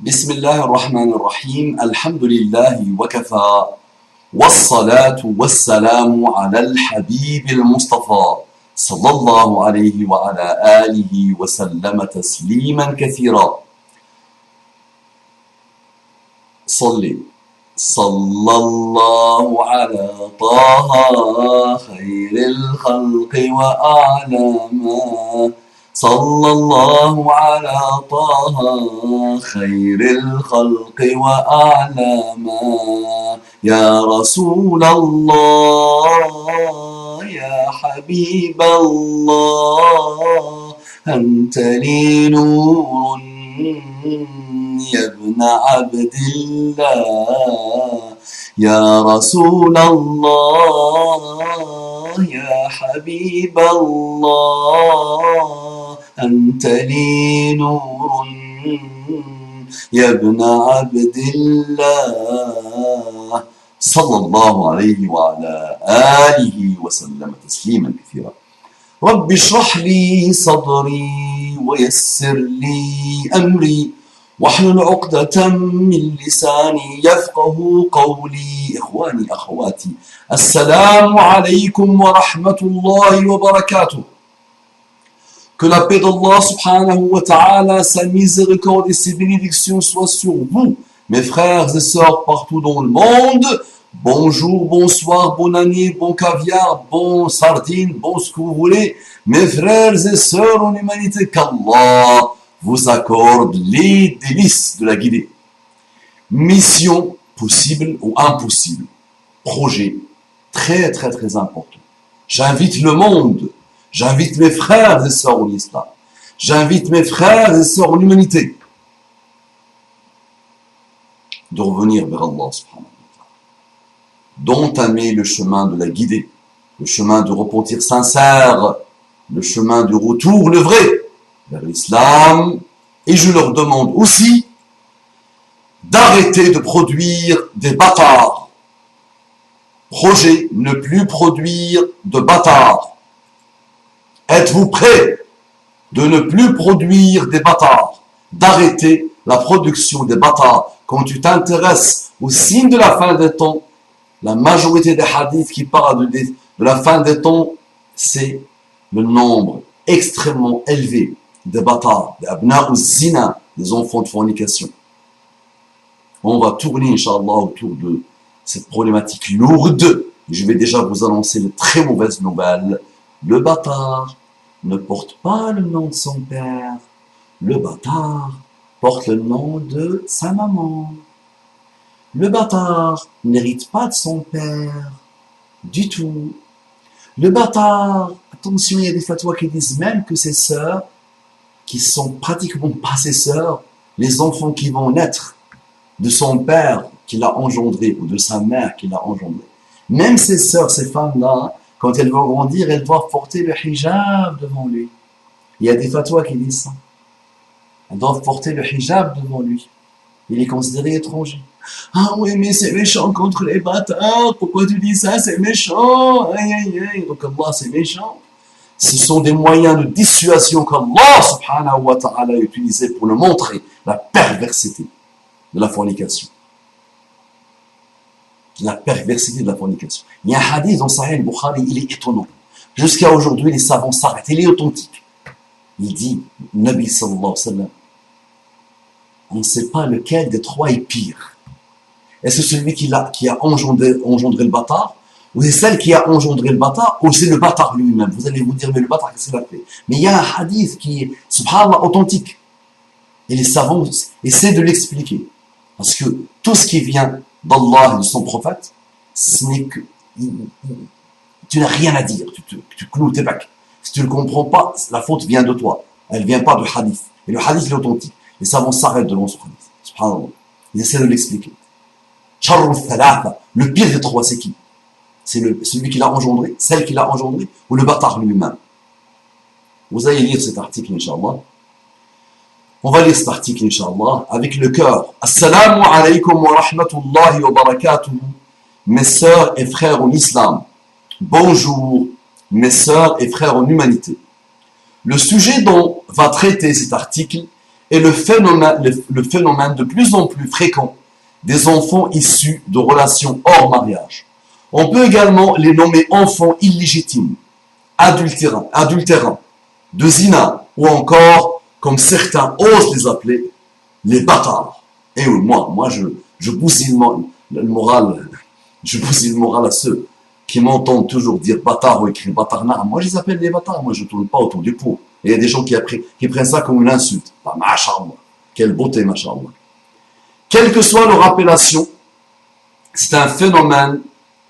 بسم الله الرحمن الرحيم الحمد لله وكفى والصلاة والسلام على الحبيب المصطفى صلى الله عليه وعلى آله وسلم تسليما كثيرا صلى الله على طه خير الخلق وأعلما صلى الله على طه خير الخلق وأعلما يا رسول الله يا حبيب الله أنت لي نور يا ابن عبد الله يا رسول الله يا حبيب الله أنت لي نور يا ابن عبد الله صلى الله عليه وعلى آله وسلم تسليما كثيرا رب اشرح لي صدري ويسر لي أمري واحلل عقدة من لساني يفقه قولي إخواني أخواتي السلام عليكم ورحمة الله وبركاته. Que la paix d'Allah subhanahu wa ta'ala, sa miséricorde et ses bénédictions soient sur vous, mes frères et sœurs partout dans le monde. Bonjour, bonsoir, bonne année, bon caviar, bon sardine, bon ce que vous voulez. Mes frères et sœurs en humanité, qu'Allah vous accorde les délices de la guidée. Mission possible ou impossible. Projet très très très important. J'invite le monde, j'invite mes frères et sœurs en islam, j'invite mes frères et sœurs en humanité de revenir vers Allah subhanahu wa ta'ala, d'entamer le chemin de la guidée, le chemin de repentir sincère, le chemin du retour, le vrai, vers l'islam, et je leur demande aussi d'arrêter de produire des bâtards. Projet, ne plus produire de bâtards. Êtes-vous prêts de ne plus produire des bâtards, d'arrêter la production des bâtards? Quand tu t'intéresses au signe de la fin des temps, la majorité des hadiths qui parlent de la fin des temps, c'est le nombre extrêmement élevé des bâtards, des abna ou zina, des enfants de fornication. On va tourner, Inch'Allah, autour de cette problématique lourde. Je vais déjà vous annoncer de très mauvaises nouvelles. Le bâtard ne porte pas le nom de son père. Le bâtard porte le nom de sa maman. Le bâtard n'hérite pas de son père du tout. Le bâtard, attention, il y a des fatwas qui disent même que ses sœurs, qui sont pratiquement pas ses sœurs, les enfants qui vont naître de son père qui l'a engendré ou de sa mère qui l'a engendré, même ses sœurs, ces femmes-là, quand elles vont grandir, elles doivent porter le hijab devant lui. Il y a des fatwas qui disent ça. Elles doivent porter le hijab devant lui. Il est considéré étranger. Ah oui, mais c'est méchant contre les bâtards. Pourquoi tu dis ça? C'est méchant. Aïe, aïe, aïe. Donc Allah, c'est méchant. Ce sont des moyens de dissuasion qu'Allah subhanahu wa ta'ala a utilisé pour nous montrer la perversité de la fornication. La perversité de la fornication. Il y a un hadith dans Sahih al-Bukhari, il est étonnant. Jusqu'à aujourd'hui, les savants s'arrêtent. Il est authentique. Il dit, Nabi sallallahu alayhi wa sallam, on ne sait pas lequel des trois est pire. Est-ce que celui qui a engendré le bâtard, ou c'est celle qui a engendré le bâtard, ou c'est le bâtard lui-même? Vous allez vous dire, mais le bâtard, qu'est-ce qu'il a fait? Mais il y a un hadith qui est, subhanallah, authentique. Et les savants essaient de l'expliquer. Parce que tout ce qui vient d'Allah et de son prophète, ce n'est que... Tu n'as rien à dire, tu cloues tes bacs. Si tu ne le comprends pas, la faute vient de toi. Elle ne vient pas du hadith. Et le hadith est authentique. Les savants s'arrêtent devant ce hadith. Subhanallah. Ils essaient de l'expliquer. Le pire des trois, c'est qui? C'est celui qui l'a engendré, celle qui l'a engendré, ou le bâtard lui-même. Vous allez lire cet article, Inch'Allah. On va lire cet article, Inch'Allah, avec le cœur. Assalamu alaikum wa rahmatullahi wa barakatuh. Mes sœurs et frères en islam. Bonjour, mes sœurs et frères en humanité. Le sujet dont va traiter cet article est le phénomène de plus en plus fréquent des enfants issus de relations hors mariage. On peut également les nommer enfants illégitimes, adultérins, de zina, ou encore, comme certains osent les appeler, les bâtards. Et oui, moi, je bousille le moral, à ceux qui m'entendent toujours dire bâtard ou écrire bâtard. Moi, je les appelle les bâtards. Moi, je ne tourne pas autour du pot. Et il y a des gens qui prennent ça comme une insulte. Bah, machallah. Quelle beauté, machallah. Quelle que soit leur appellation, c'est un phénomène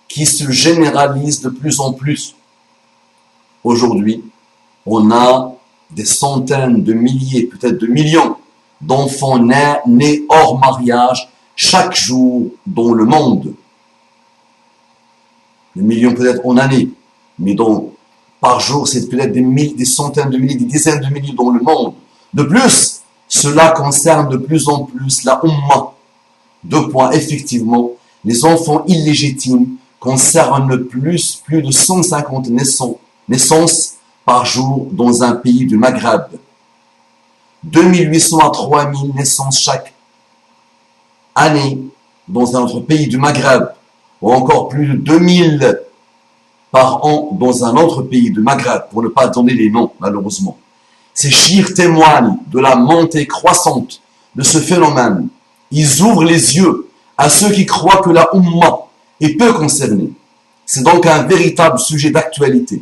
qui se généralise de plus en plus. Aujourd'hui, on a des centaines de milliers, peut-être de millions d'enfants nés hors mariage chaque jour dans le monde. Des millions peut-être en année, mais par jour, c'est peut-être des centaines de milliers, des dizaines de milliers dans le monde. De plus, cela concerne de plus en plus la Ummah. 2 points, effectivement, les enfants illégitimes concernent plus de 150 naissances par jour dans un pays du Maghreb. 2800 à 3000 naissances chaque année dans un autre pays du Maghreb, ou encore plus de 2000 par an dans un autre pays du Maghreb, pour ne pas donner les noms, malheureusement. Ces chiffres témoignent de la montée croissante de ce phénomène. Ils ouvrent les yeux à ceux qui croient que la Ummah est peu concernée. C'est donc un véritable sujet d'actualité,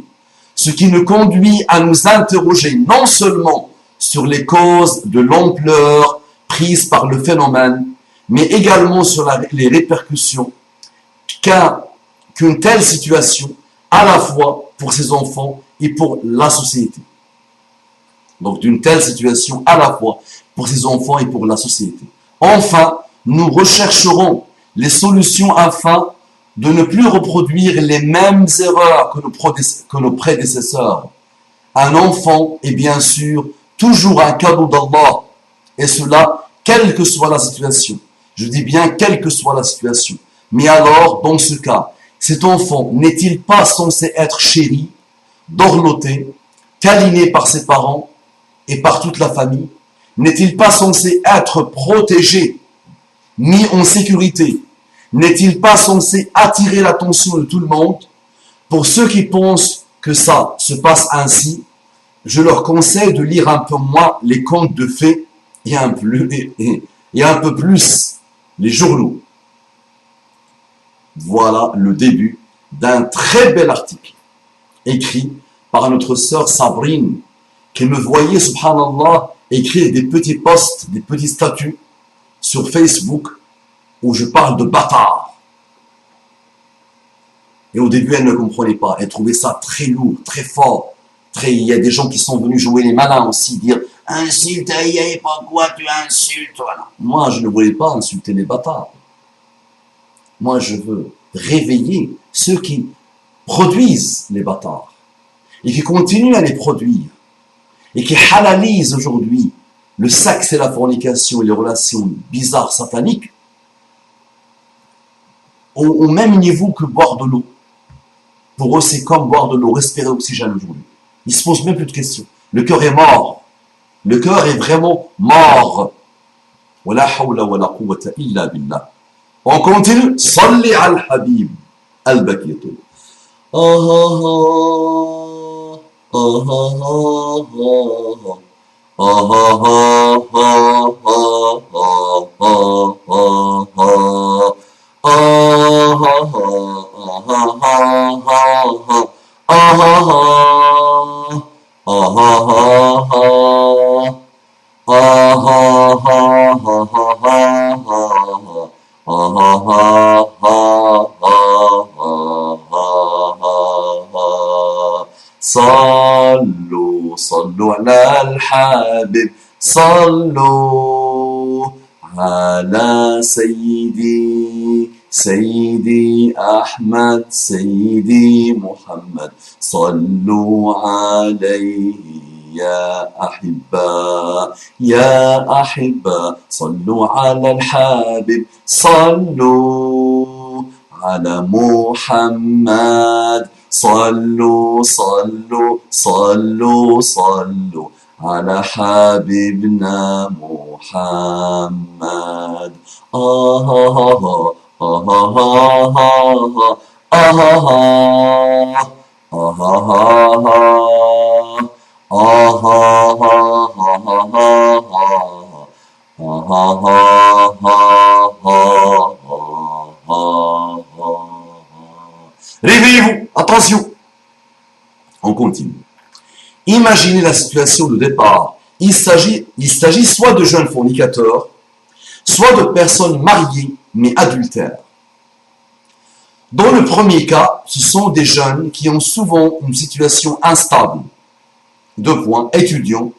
ce qui nous conduit à nous interroger non seulement sur les causes de l'ampleur prise par le phénomène, mais également sur les répercussions qu'une telle situation à la fois pour ces enfants et pour la société. Donc d'une telle situation à la fois pour ces enfants et pour la société. Enfin, nous rechercherons les solutions afin de ne plus reproduire les mêmes erreurs que nos prédécesseurs. Un enfant est bien sûr toujours un cadeau d'Allah, et cela, quelle que soit la situation. Je dis bien quelle que soit la situation. Mais alors, dans ce cas, cet enfant n'est-il pas censé être chéri, dorloté, câliné par ses parents et par toute la famille? N'est-il pas censé être protégé, mis en sécurité? N'est-il pas censé attirer l'attention de tout le monde? Pour ceux qui pensent que ça se passe ainsi, je leur conseille de lire un peu moins les contes de fées et un peu plus les journaux. Voilà le début d'un très bel article écrit par notre sœur Sabrine, qui me voyait, subhanallah, écrire des petits posts, des petits statuts sur Facebook où je parle de bâtard. Et au début, elle ne comprenait pas. Elle trouvait ça très lourd, très fort. Il y a des gens qui sont venus jouer les malins aussi, dire « Insulte, aïe, pourquoi tu insultes ?» Voilà. Moi, je ne voulais pas insulter les bâtards. Moi, je veux réveiller ceux qui produisent les bâtards et qui continuent à les produire et qui halalisent aujourd'hui le sexe et la fornication et les relations bizarres, sataniques, au même niveau que boire de l'eau. Pour eux, c'est comme boire de l'eau, respirer l'oxygène aujourd'hui. Ils ne se posent même plus de questions. Le cœur est mort. Le cœur est vraiment mort. Wala hawla wala quwwata illa billah. On continue. Salli al-Habib al-Bakiyatul. صلوا على الحبيب صلوا على سيدي أحمد سيدي محمد صلوا عليه يا أحبة صلوا على الحبيب صلوا على محمد صلوا على حبيبنا محمد آه آه آه آه آه آه Réveillez-vous, attention, on continue. Imaginez la situation de départ. Il s'agit soit de jeunes fornicateurs, soit de personnes mariées mais adultères. Dans le premier cas, ce sont des jeunes qui ont souvent une situation instable. 2 points, étudiants,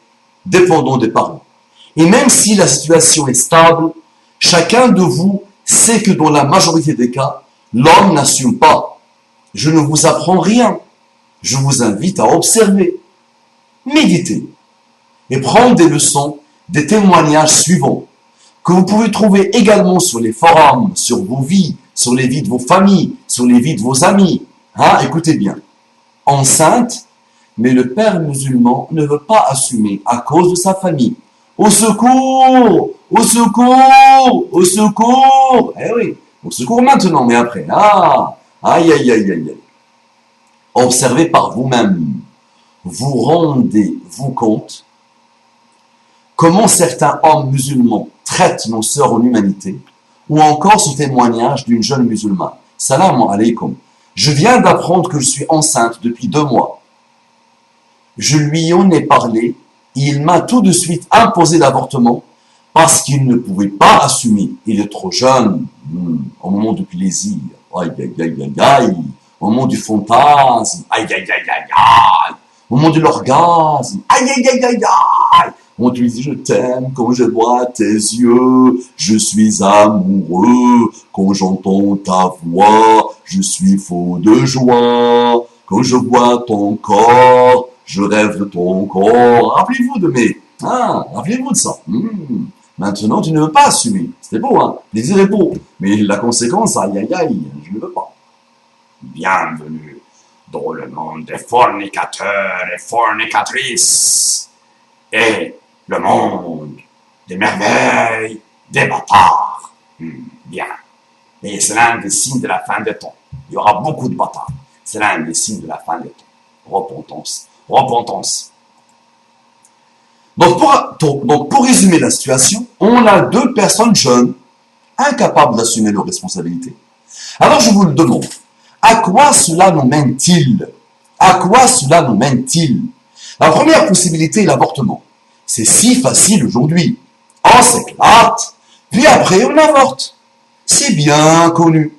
dépendants des parents. Et même si la situation est stable, chacun de vous sait que dans la majorité des cas, l'homme n'assume pas. Je ne vous apprends rien. Je vous invite à observer, méditer et prendre des leçons des témoignages suivants que vous pouvez trouver également sur les forums, sur vos vies, sur les vies de vos familles, sur les vies de vos amis. Hein, écoutez bien. Enceinte, mais le père musulman ne veut pas assumer à cause de sa famille. Au secours! Au secours! Au secours! Eh oui, au secours maintenant, mais après. Ah! Aïe, aïe, aïe, aïe, aïe. Observez par vous-même. Vous rendez-vous compte comment certains hommes musulmans traitent nos sœurs en humanité, ou encore ce témoignage d'une jeune musulmane. Salam alaykoum. Je viens d'apprendre que je suis enceinte depuis 2 mois. Je lui en ai parlé, et il m'a tout de suite imposé l'avortement parce qu'il ne pouvait pas assumer. Il est trop jeune, au moment du plaisir. Aïe, aïe, aïe, aïe, aïe. Au moment du fantasme. Aïe, aïe, aïe, aïe, aïe. Au moment de l'orgasme. Aïe, aïe, aïe, aïe, aïe. On te dit je t'aime quand je vois tes yeux, je suis amoureux quand j'entends ta voix, je suis fou de joie quand je vois ton corps, je rêve de ton corps. Rappelez-vous de mes, rappelez-vous de ça. Maintenant tu ne veux pas assumer, c'était beau, hein, le désir est beau, mais la conséquence, aïe aïe aïe, je ne veux pas. Bienvenue dans le monde des fornicateurs et fornicatrices et le monde des merveilles, des bâtards. Bien. Et c'est l'un des signes de la fin des temps. Il y aura beaucoup de bâtards. C'est l'un des signes de la fin des temps. Repentance. Repentance. Donc pour résumer la situation, on a 2 personnes jeunes, incapables d'assumer leurs responsabilités. Alors je vous le demande, à quoi cela nous mène-t-il? À quoi cela nous mène-t-il? La première possibilité est l'avortement. C'est si facile aujourd'hui. On s'éclate, puis après on avorte. C'est bien connu.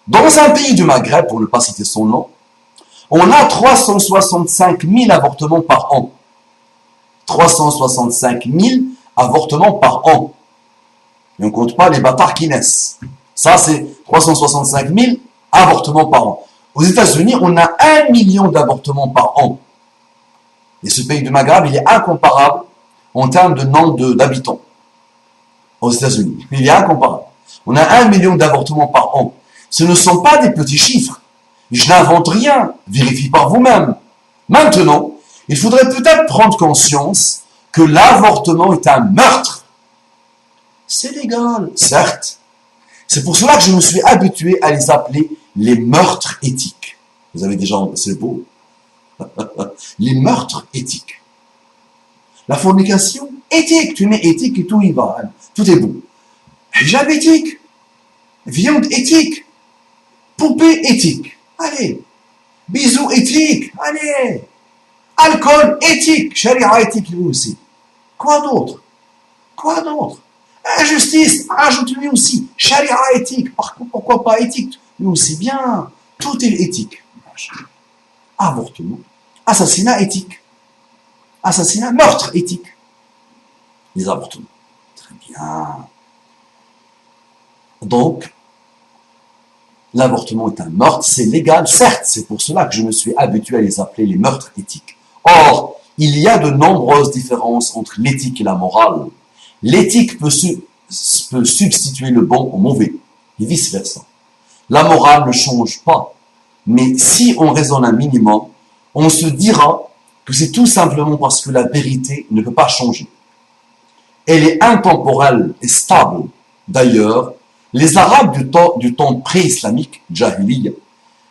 Dans un pays du Maghreb, pour ne pas citer son nom, on a 365 000 avortements par an. 365 000 avortements par an. Et on ne compte pas les bâtards qui naissent. Ça, c'est 365 000 avortements par an. Aux États-Unis, on a 1 million d'avortements par an. Et ce pays du Maghreb, il est incomparable en termes de nombre d'habitants aux États-Unis. Il est incomparable. On a 1 million d'avortements par an. Ce ne sont pas des petits chiffres. Je n'invente rien. Vérifiez par vous-même. Maintenant, il faudrait peut-être prendre conscience que l'avortement est un meurtre. C'est légal, certes. C'est pour cela que je me suis habitué à les appeler les meurtres éthiques. Vous avez déjà entendu, c'est beau. Les meurtres éthiques. La fornication, éthique. Tu mets éthique et tout y va. Tout est beau. Hijab éthique. Viande éthique. Poupée éthique. Allez. Bisous éthique. Allez. Alcool éthique. Charia éthique lui aussi. Quoi d'autre? Quoi d'autre? Injustice. Ajoute-lui aussi. Charia éthique. Pourquoi pas éthique? Lui aussi bien. Tout est éthique. Avortement. Assassinat éthique. Assassinat, meurtre éthique. Les avortements. Très bien. Donc, l'avortement est un meurtre, c'est légal, certes, c'est pour cela que je me suis habitué à les appeler les meurtres éthiques. Or, il y a de nombreuses différences entre l'éthique et la morale. L'éthique peut substituer le bon au mauvais, et vice-versa. La morale ne change pas, mais si on raisonne un minimum, on se dira que c'est tout simplement parce que la vérité ne peut pas changer. Elle est intemporelle et stable. D'ailleurs, les Arabes du temps pré-islamique, Jahiliya,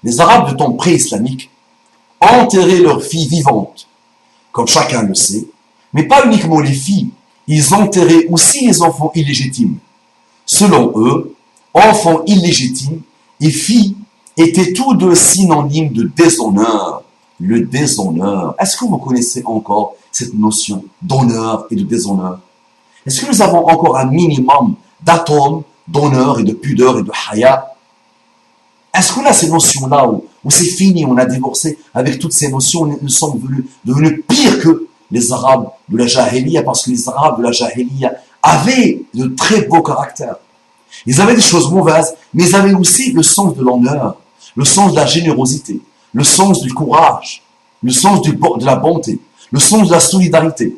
les Arabes du temps pré-islamique ont enterré leurs filles vivantes, comme chacun le sait, mais pas uniquement les filles, ils enterraient aussi les enfants illégitimes. Selon eux, enfants illégitimes et filles étaient tous deux synonymes de déshonneur. Le déshonneur. Est-ce que vous connaissez encore cette notion d'honneur et de déshonneur? Est-ce que nous avons encore un minimum d'atomes, d'honneur et de pudeur et de haya? Est-ce qu'on a ces notions-là où c'est fini, on a divorcé avec toutes ces notions, nous sommes devenus pires que les Arabes de la Jahiliya, parce que les Arabes de la Jahiliya avaient de très beaux caractères. Ils avaient des choses mauvaises, mais ils avaient aussi le sens de l'honneur, le sens de la générosité, le sens du courage, le sens de la bonté, le sens de la solidarité.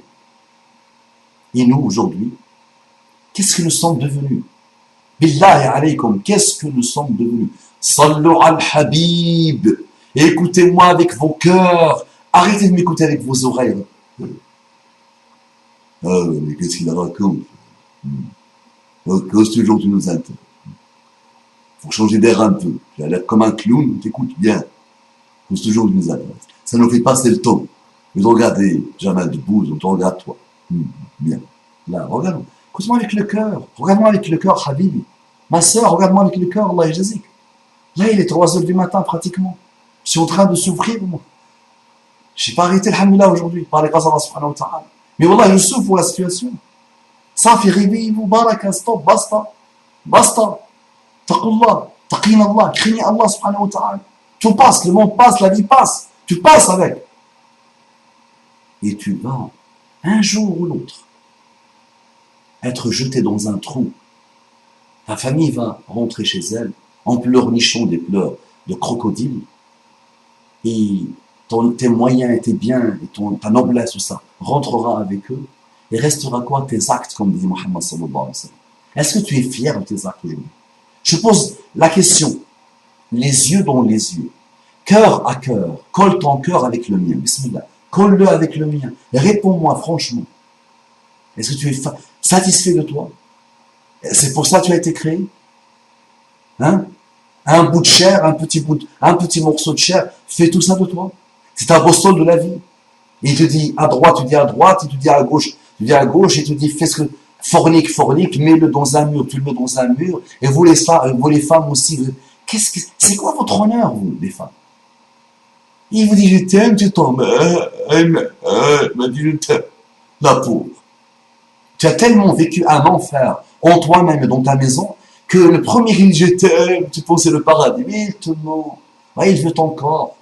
Et nous, aujourd'hui, qu'est-ce que nous sommes devenus? Billahi alaykum, qu'est-ce que nous sommes devenus? Sallu al-Habib. Écoutez-moi avec vos cœurs. Arrêtez de m'écouter avec vos oreilles. Ah, mais qu'est-ce qu'il raconte? Cause toujours tu nous intérêts. Faut changer d'air un peu. J'ai l'air comme un clown, t'écoutes bien. Cause toujours tu nous intérêts. Ça nous fait passer le temps. Mais regardez, Jamal Debbouze, on te regarde toi. Bien. Là, regarde-moi. Écoute-moi avec le cœur. Regarde-moi avec le cœur, Habibi. Ma soeur, regarde-moi avec le cœur, Allah yajazik. Là, il est 3 heures du matin, pratiquement. Je suis en train de souffrir, moi. Je n'ai pas arrêté, alhamdoulilah, aujourd'hui, par les grâces d'Allah subhanahu wa ta'ala. Mais wallah, je souffre pour la situation. Ça fait réveillez-vous, baraka, stop, basta. Basta. Taqullah, taqin Allah, craignez Allah subhanahu wa ta'ala. Tout passe, le monde passe, la vie passe. Tu passes avec. Et tu vas, un jour ou l'autre, être jeté dans un trou. Ta famille va rentrer chez elle en pleurnichant des pleurs de crocodile. Et tes moyens et tes biens et ta noblesse, tout ça, rentrera avec eux. Et restera quoi? Tes actes, comme dit Muhammad sallallahu alayhi wa sallam. Est-ce que tu es fier de tes actes aujourd'hui? Je pose la question, les yeux dans les yeux, cœur à cœur, colle ton cœur avec le mien, bismillah, colle-le avec le mien, et réponds-moi franchement. Est-ce que tu es satisfait de toi? C'est pour ça que tu as été créé? Hein? Un bout de chair, un petit morceau de chair, fait tout ça de toi? C'est ta boussole de la vie. Il te dit à droite, tu dis à droite, il te dit à gauche, tu dis à gauche, il te dit fais ce que fornique, mets-le dans un mur, tu le mets dans un mur, et vous les femmes aussi, c'est quoi votre honneur, vous, les femmes? Il vous dit je t'aime, tu tombes, elle m'a dit je t'aime, la pauvre. Tu as tellement vécu un enfer en toi-même et dans ta maison, que le premier qui dit je t'aime, tu penses c'est le paradis, mais il te ment, ouais, il veut ton corps.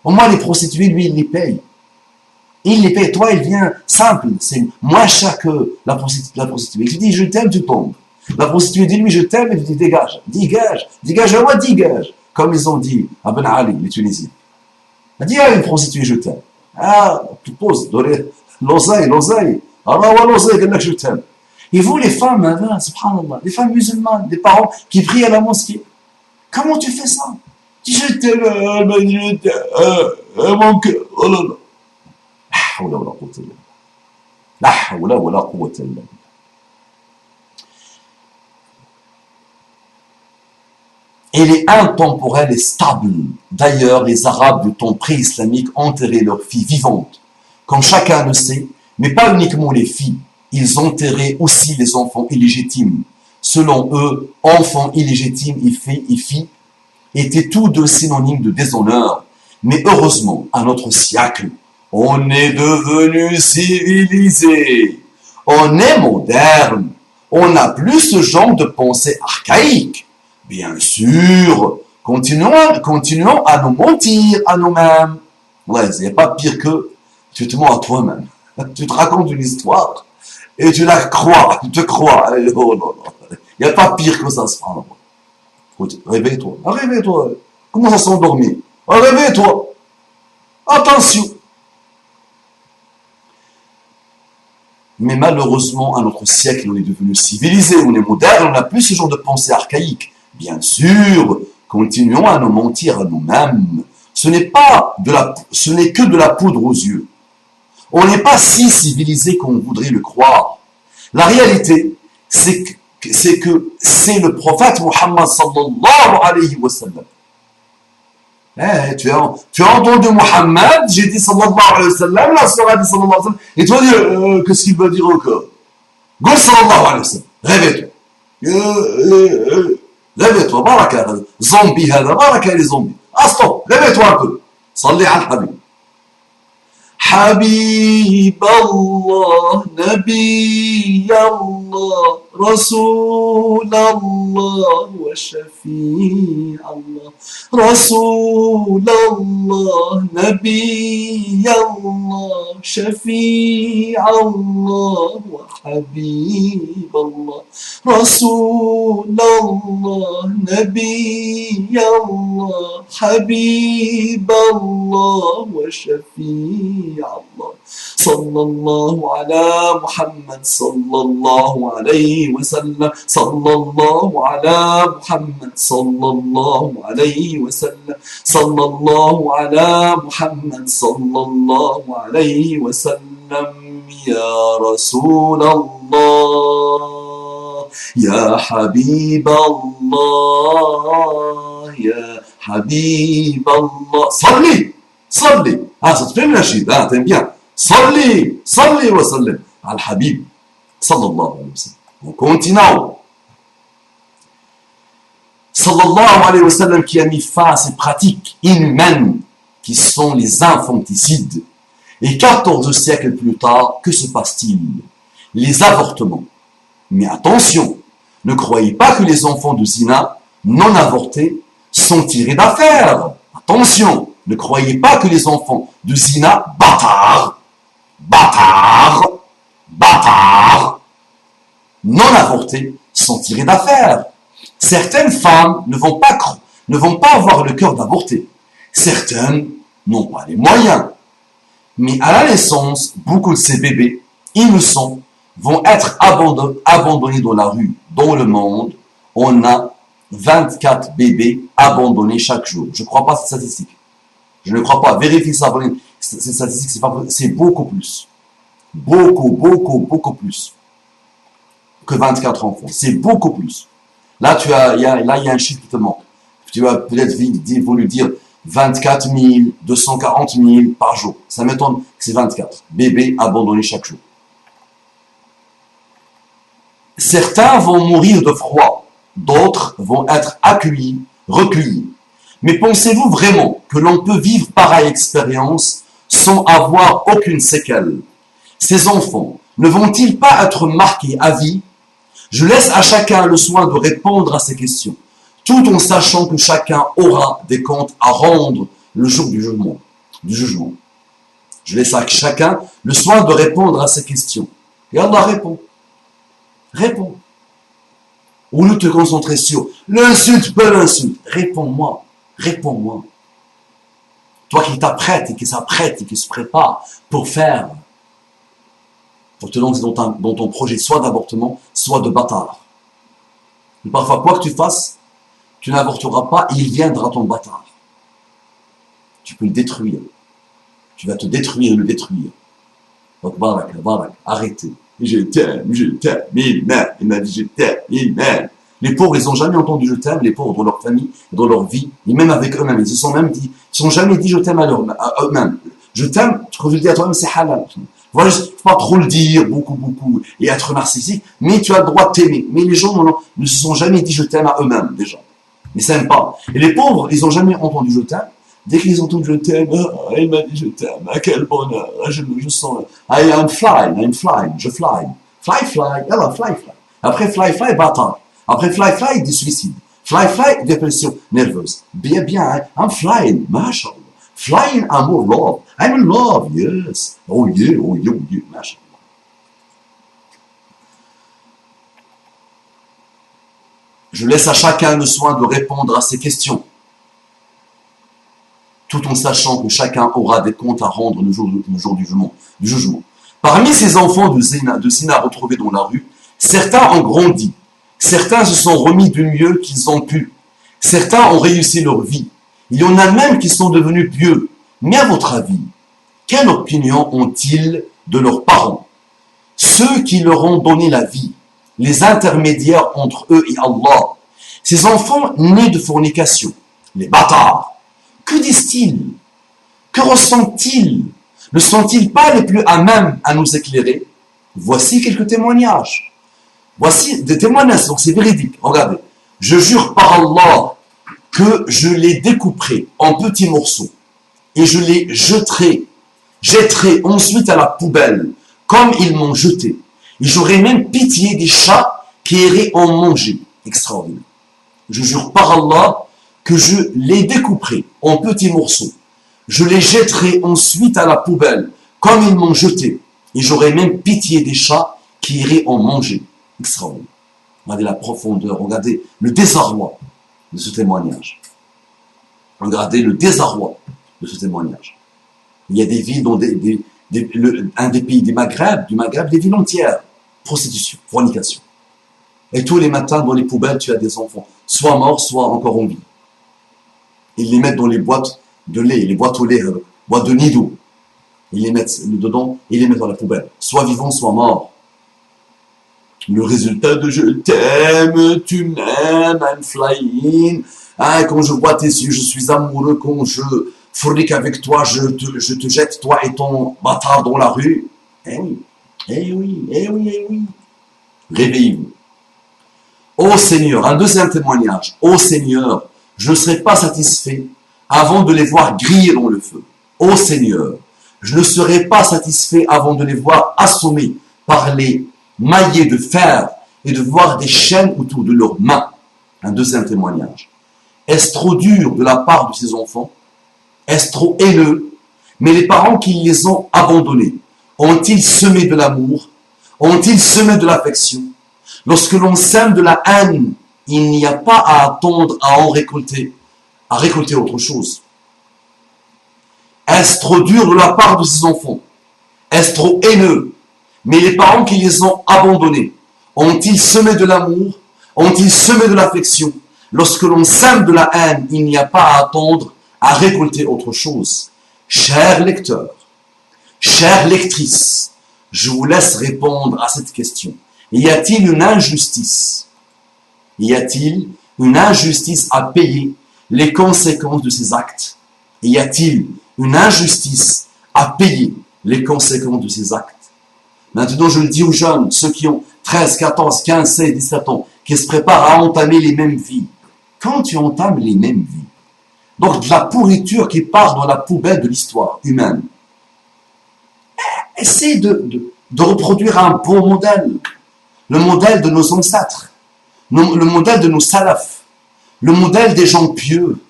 Au moins les prostituées, lui, il les paye. Il les paye, toi, il vient simple, c'est moins cher que la prostituée. Il te dit je t'aime, tu tombes. La prostituée dit lui je t'aime, et tu dis dégage, moi dégage. Comme ils ont dit à Ben Ali, les Tunisiens. Il dit à une prostituée je t'aime. Ah, tu poses, l'oseille. Allah wa l'oseille, je t'aime. Et vous, les femmes, hein, subhanallah, les femmes musulmanes, des parents qui prient à la mosquée, comment tu fais ça? Tu dis je t'aime, mon cœur, oh là là. La hawla wa la quwwata illa billah. Elle est intemporelle et stable. D'ailleurs, les Arabes du temps pré-islamique enterraient leurs filles vivantes. Comme chacun le sait, mais pas uniquement les filles, ils enterraient aussi les enfants illégitimes. Selon eux, enfants illégitimes et filles étaient tous deux synonymes de déshonneur. Mais heureusement, à notre siècle, on est devenu civilisé. On est moderne. On n'a plus ce genre de pensée archaïque. Bien sûr, continuons à nous mentir à nous-mêmes. Ouais, il n'y a pas pire que tu te mens à toi-même. Tu te racontes une histoire et tu la crois, tu te crois. Oh non, non. Il n'y a pas pire que ça. Réveille-toi. Réveille-toi. Comment ça s'endormir? Réveille-toi. Attention. Mais malheureusement, à notre siècle, on est devenu civilisé, on est moderne, on n'a plus ce genre de pensée archaïque. Bien sûr, continuons à nous mentir à nous-mêmes. Ce n'est que de la poudre aux yeux. On n'est pas si civilisé qu'on voudrait le croire. La réalité, c'est que c'est le prophète Muhammad sallallahu alayhi wa sallam. Tu as entendu Muhammad, j'ai dit sallallahu alayhi wa sallam, la sœur a dit sallallahu alayhi wa sallam, et tu vas dire, qu'est-ce qu'il veut dire encore? Go sallallahu alayhi wa sallam, réveille-toi. Réveille-toi, baraka, zombie, baraka les zombies. Ah stop, réveille-toi un peu. Salli al habib. حبيب الله نبي الله رسول الله وشفيع الله رسول الله نبي الله شفيع الله وحبيب الله رسول الله نبي الله حبيب الله وشفيع الله صلى الله على محمد صلى الله عليه وسلم صلى الله على محمد صلى الله عليه وسلم صلى الله على محمد صلى الله عليه وسلم يا رسول الله يا حبيب الله يا حبيب الله صلي صلي ça te fait le nashid, hein, t'aimes bien. Salli wa sallim al-Habib sallallahu alayhi wa sallam. On continue. Sallallahu alayhi wa sallam qui a mis fin à ces pratiques inhumaines qui sont les infanticides. Et 14 siècles plus tard, que se passe-t-il? Les avortements. Mais attention, ne croyez pas que les enfants de zina non avortés sont tirés d'affaire. Attention. Ne croyez pas que les enfants de zina, bâtards, non avortés, sont tirés d'affaire. Certaines femmes ne vont pas avoir le cœur d'avorter. Certaines n'ont pas les moyens. Mais à la naissance, beaucoup de ces bébés, innocents, vont être abandonnés dans la rue. Dans le monde, on a 24 bébés abandonnés chaque jour. Je ne crois pas à cette statistique. Je ne crois pas. Vérifiez ça. Ces statistiques, c'est beaucoup plus. Beaucoup plus. Que 24 enfants. C'est beaucoup plus. Là, il y a un chiffre qui te manque. Tu as peut-être voulu dire 24 000, 240 000 par jour. Ça m'étonne que c'est 24 bébés abandonnés chaque jour. Certains vont mourir de froid. D'autres vont être accueillis, recueillis. Mais pensez-vous vraiment que l'on peut vivre pareille expérience sans avoir aucune séquelle? Ces enfants ne vont-ils pas être marqués à vie? Je laisse à chacun le soin de répondre à ces questions, tout en sachant que chacun aura des comptes à rendre le jour du jugement. Je laisse à chacun le soin de répondre à ces questions. Et Allah répond. Réponds. Au lieu de te concentrer sur l'insulte, pas l'insulte. Réponds-moi. Toi qui t'apprêtes et qui s'apprête et qui se prépare pour te lancer dans ton projet soit d'avortement, soit de bâtard. Et parfois, quoi que tu fasses, tu n'avorteras pas, il viendra ton bâtard. Tu peux le détruire. Tu vas te détruire et le détruire. Donc, barak, arrêtez. Je t'aime, il m'a dit je t'aime, il m'aime. Les pauvres, ils n'ont jamais entendu je t'aime, les pauvres dans leur famille, dans leur vie, et même avec eux-mêmes. Ils ne sont jamais dit je t'aime à eux-mêmes. Je t'aime, quand je le dis à toi-même, c'est halal. Voilà, il ne faut pas trop le dire, beaucoup, et être narcissique, mais tu as le droit de t'aimer. Mais les gens ne se sont jamais dit je t'aime à eux-mêmes, déjà. Ils ne s'aiment pas. Et les pauvres, ils n'ont jamais entendu je t'aime. Dès qu'ils entendent je t'aime, il m'a dit je t'aime, quel bonheur, je sens, I am flying, je fly. Fly, alors fly. Après fly, bâtard. Après fly, des suicides. Fly, dépression nerveuse. Bien, hein? I'm flying, mashallah. Flying, amour, love. I'm in love, yes. Oh yeah, mashallah. Je laisse à chacun le soin de répondre à ces questions, tout en sachant que chacun aura des comptes à rendre le jour du jugement. Parmi ces enfants de zina retrouvés dans la rue, certains ont grandi, certains se sont remis du mieux qu'ils ont pu, certains ont réussi leur vie, il y en a même qui sont devenus pieux. Mais à votre avis, quelle opinion ont-ils de leurs parents? Ceux qui leur ont donné la vie, les intermédiaires entre eux et Allah, ces enfants nés de fornication, les bâtards, que disent-ils? Que ressentent-ils? Ne sont-ils pas les plus à même à nous éclairer? Voici quelques témoignages. Voici des témoignages, donc c'est véridique. Regardez. Je jure par Allah que je les découperai en petits morceaux et je les jetterai ensuite à la poubelle comme ils m'ont jeté. Et j'aurai même pitié des chats qui iraient en manger. Extraordinaire. Je jure par Allah que je les découperai en petits morceaux. Je les jetterai ensuite à la poubelle comme ils m'ont jeté. Et j'aurai même pitié des chats qui iraient en manger. Extraordinaire. Regardez la profondeur, regardez le désarroi de ce témoignage. Regardez le désarroi de ce témoignage. Il y a des villes, dont un des pays du Maghreb, des villes entières, prostitution, fornication. Et tous les matins, dans les poubelles, tu as des enfants, soit morts, soit encore en vie. Ils les mettent dans les boîtes de lait, les boîtes au lait, boîtes de nido. Ils les mettent dedans et ils les mettent dans la poubelle. Soit vivants, soit morts. Le résultat de je t'aime, tu m'aimes, I'm flying. Hein, quand je vois tes yeux, je suis amoureux. Quand je fornique avec toi, je te jette, toi et ton bâtard dans la rue. Eh oui, eh oui, eh oui, eh oui. Réveillez-vous. Ô Seigneur, un deuxième témoignage. Ô Seigneur, je ne serai pas satisfait avant de les voir griller dans le feu. Ô Seigneur, je ne serai pas satisfait avant de les voir assommés par les maillets de fer et de voir des chaînes autour de leurs mains. Un deuxième témoignage. Est-ce trop dur de la part de ces enfants? Est-ce trop haineux? Mais les parents qui les ont abandonnés, ont-ils semé de l'amour? Ont-ils semé de l'affection? Lorsque l'on sème de la haine, il n'y a pas à attendre à récolter autre chose. Est-ce trop dur de la part de ces enfants? Est-ce trop haineux? Mais les parents qui les ont abandonnés, ont-ils semé de l'amour? Ont-ils semé de l'affection? Lorsque l'on sème de la haine, il n'y a pas à attendre à récolter autre chose. Chers lecteurs, chères lectrices, je vous laisse répondre à cette question. Y a-t-il une injustice? Y a-t-il une injustice à payer les conséquences de ces actes? Y a-t-il une injustice à payer les conséquences de ces actes? Maintenant, je le dis aux jeunes, ceux qui ont 13, 14, 15, 16, 17 ans, qui se préparent à entamer les mêmes vies. Quand tu entames les mêmes vies, donc de la pourriture qui part dans la poubelle de l'histoire humaine, essaie de reproduire un bon modèle. Le modèle de nos ancêtres, le modèle de nos salafs, le modèle des gens pieux,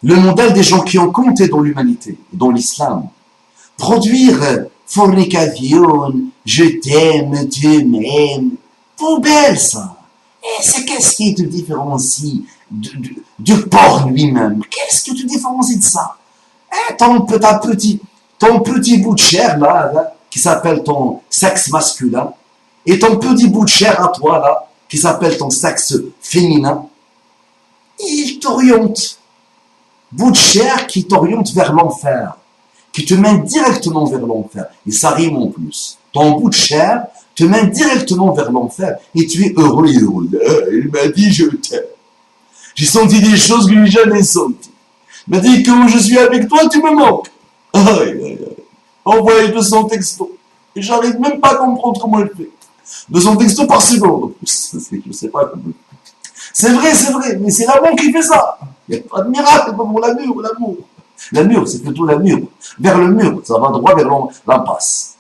le modèle des gens qui ont compté dans l'humanité, dans l'islam. Produire fornication, je t'aime, tu m'aimes, poubelle ça. Et c'est qu'est-ce qui te différencie du porc lui-même? Qu'est-ce qui te différencie de ça? Ton petit bout de chair là qui s'appelle ton sexe masculin, et ton petit bout de chair à toi, là, qui s'appelle ton sexe féminin, il t'oriente. Bout de chair qui t'oriente vers l'enfer, qui te mène directement vers l'enfer. Et ça rime en plus. Ton bout de chair te mène directement vers l'enfer, et tu es heureux et heureux. Il m'a dit je t'aime. J'ai senti des choses que j'ai jamais senties. Il m'a dit quand je suis avec toi, tu me manques. Envoyez 200 textos. Et j'arrive même pas à comprendre comment elle fait. 200 textos par seconde. Je sais pas comment. C'est vrai, mais c'est l'amour qui fait ça. Il n'y a pas de miracle pour l'amour. L'amour, c'est plutôt l'amour. Vers le mur, ça va droit vers l'impasse.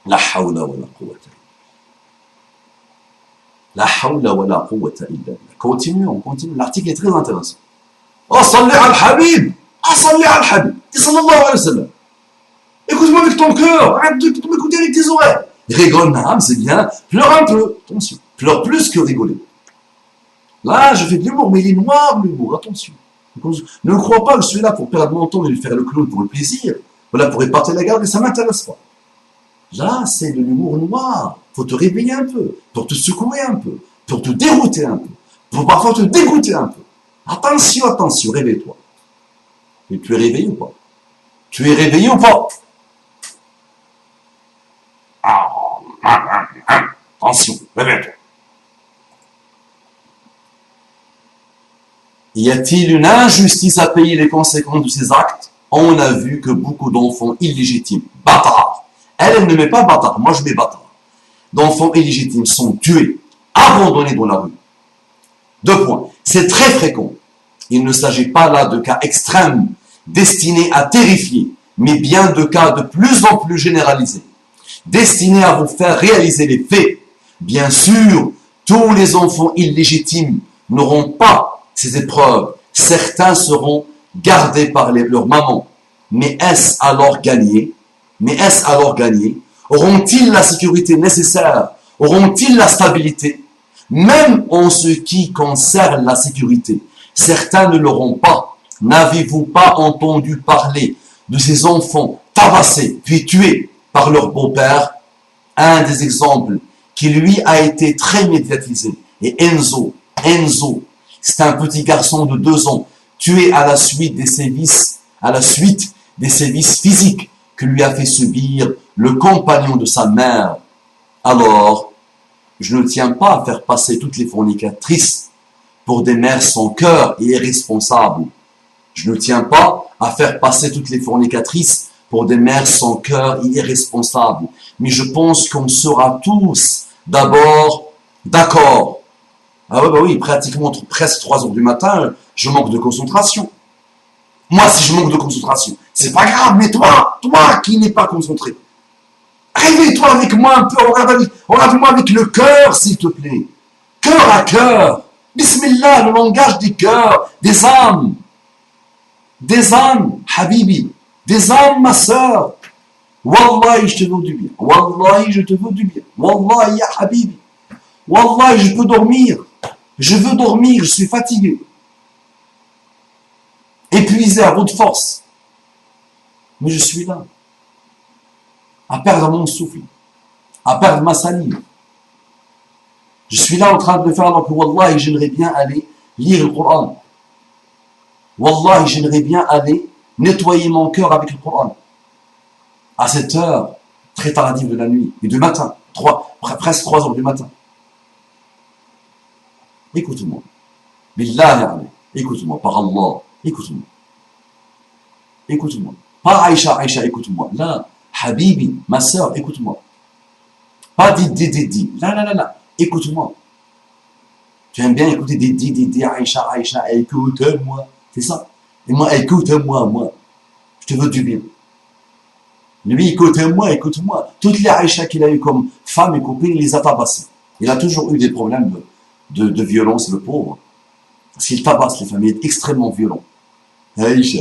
La hawla wa la quwwata. La hawla wa la quwwata illa billah. On continue. L'article est très intéressant. Oh, salli al-habib. Ah, salli al-habib. Sallallahu alayhi wa sallam. Écoute-moi avec ton cœur. Arrête de m'écouter avec tes oreilles. Rigole, Naam, c'est bien. Pleure un peu. Attention. Pleure plus que rigoler. Là, je fais de l'humour, mais il est noir, l'humour. Attention. Ne crois pas que je suis là pour perdre mon temps et faire le clown pour le plaisir. Voilà, pour éparter la garde, et ça ne m'intéresse pas. Là, c'est de l'humour noir. Il faut te réveiller un peu, pour te secouer un peu, pour te dérouter un peu, pour parfois te dégoûter un peu. Attention, réveille-toi. Et tu es réveillé ou pas? Tu es réveillé ou pas? Attention, réveille-toi. Y a-t-il une injustice à payer les conséquences de ces actes? On a vu que beaucoup d'enfants illégitimes, bâtards, elle ne met pas bâtard, moi je mets bâtard, d'enfants illégitimes sont tués, abandonnés dans la rue. 2 points. C'est très fréquent. Il ne s'agit pas là de cas extrêmes destinés à terrifier, mais bien de cas de plus en plus généralisés, destinés à vous faire réaliser les faits. Bien sûr, tous les enfants illégitimes n'auront pas ces épreuves. Certains seront gardés par leur maman. Mais est-ce alors gagné? Auront-ils la sécurité nécessaire? Auront-ils la stabilité? Même en ce qui concerne la sécurité, certains ne l'auront pas. N'avez-vous pas entendu parler de ces enfants tabassés puis tués par leur beau-père? Un des exemples qui lui a été très médiatisé est Enzo. C'est un petit garçon de 2 ans tué à la suite des sévices physiques que lui a fait subir le compagnon de sa mère. Alors, je ne tiens pas à faire passer toutes les fornicatrices pour des mères sans cœur et irresponsables. Je ne tiens pas à faire passer toutes les fornicatrices pour des mères sans cœur et irresponsables. Mais je pense qu'on sera tous d'abord d'accord. Ah oui, pratiquement presque 3 heures du matin, je manque de concentration. Moi, si je manque de concentration, c'est pas grave, mais toi qui n'es pas concentré, réveille-toi avec moi un peu, regarde-moi avec le cœur, s'il te plaît. Cœur à cœur. Bismillah, le langage des cœurs, des âmes. Des âmes, Habibi. Des âmes, ma sœur. Wallahi, je te veux du bien. Wallahi, je te veux du bien. Wallahi, ya Habibi. Wallahi, je peux dormir. Je veux dormir, je suis fatigué. Épuisé à bout de force. Mais je suis là. À perdre mon souffle. À perdre ma salive. Je suis là en train de faire alors que Wallahi, j'aimerais bien aller lire le Coran. Wallahi, j'aimerais bien aller nettoyer mon cœur avec le Coran. À cette heure très tardive de la nuit et du matin, presque 3 heures du matin. Écoute-moi. Billah, écoute-moi, par Allah, écoute-moi. Écoute-moi. Pas Aïcha, écoute-moi. Là, Habibi, ma sœur, écoute-moi. Pas Didi. Là. Écoute-moi. Tu aimes bien écouter Didi, Aïcha, écoute-moi. C'est ça. Et moi, écoute-moi. Je te veux du bien. Lui, écoute-moi. Toutes les Aïcha qu'il a eu comme femme et copine, il les a tabassées. Il a toujours eu des problèmes de violence, le pauvre. Parce qu'il tabasse les femmes, il est extrêmement violent. Aïcha,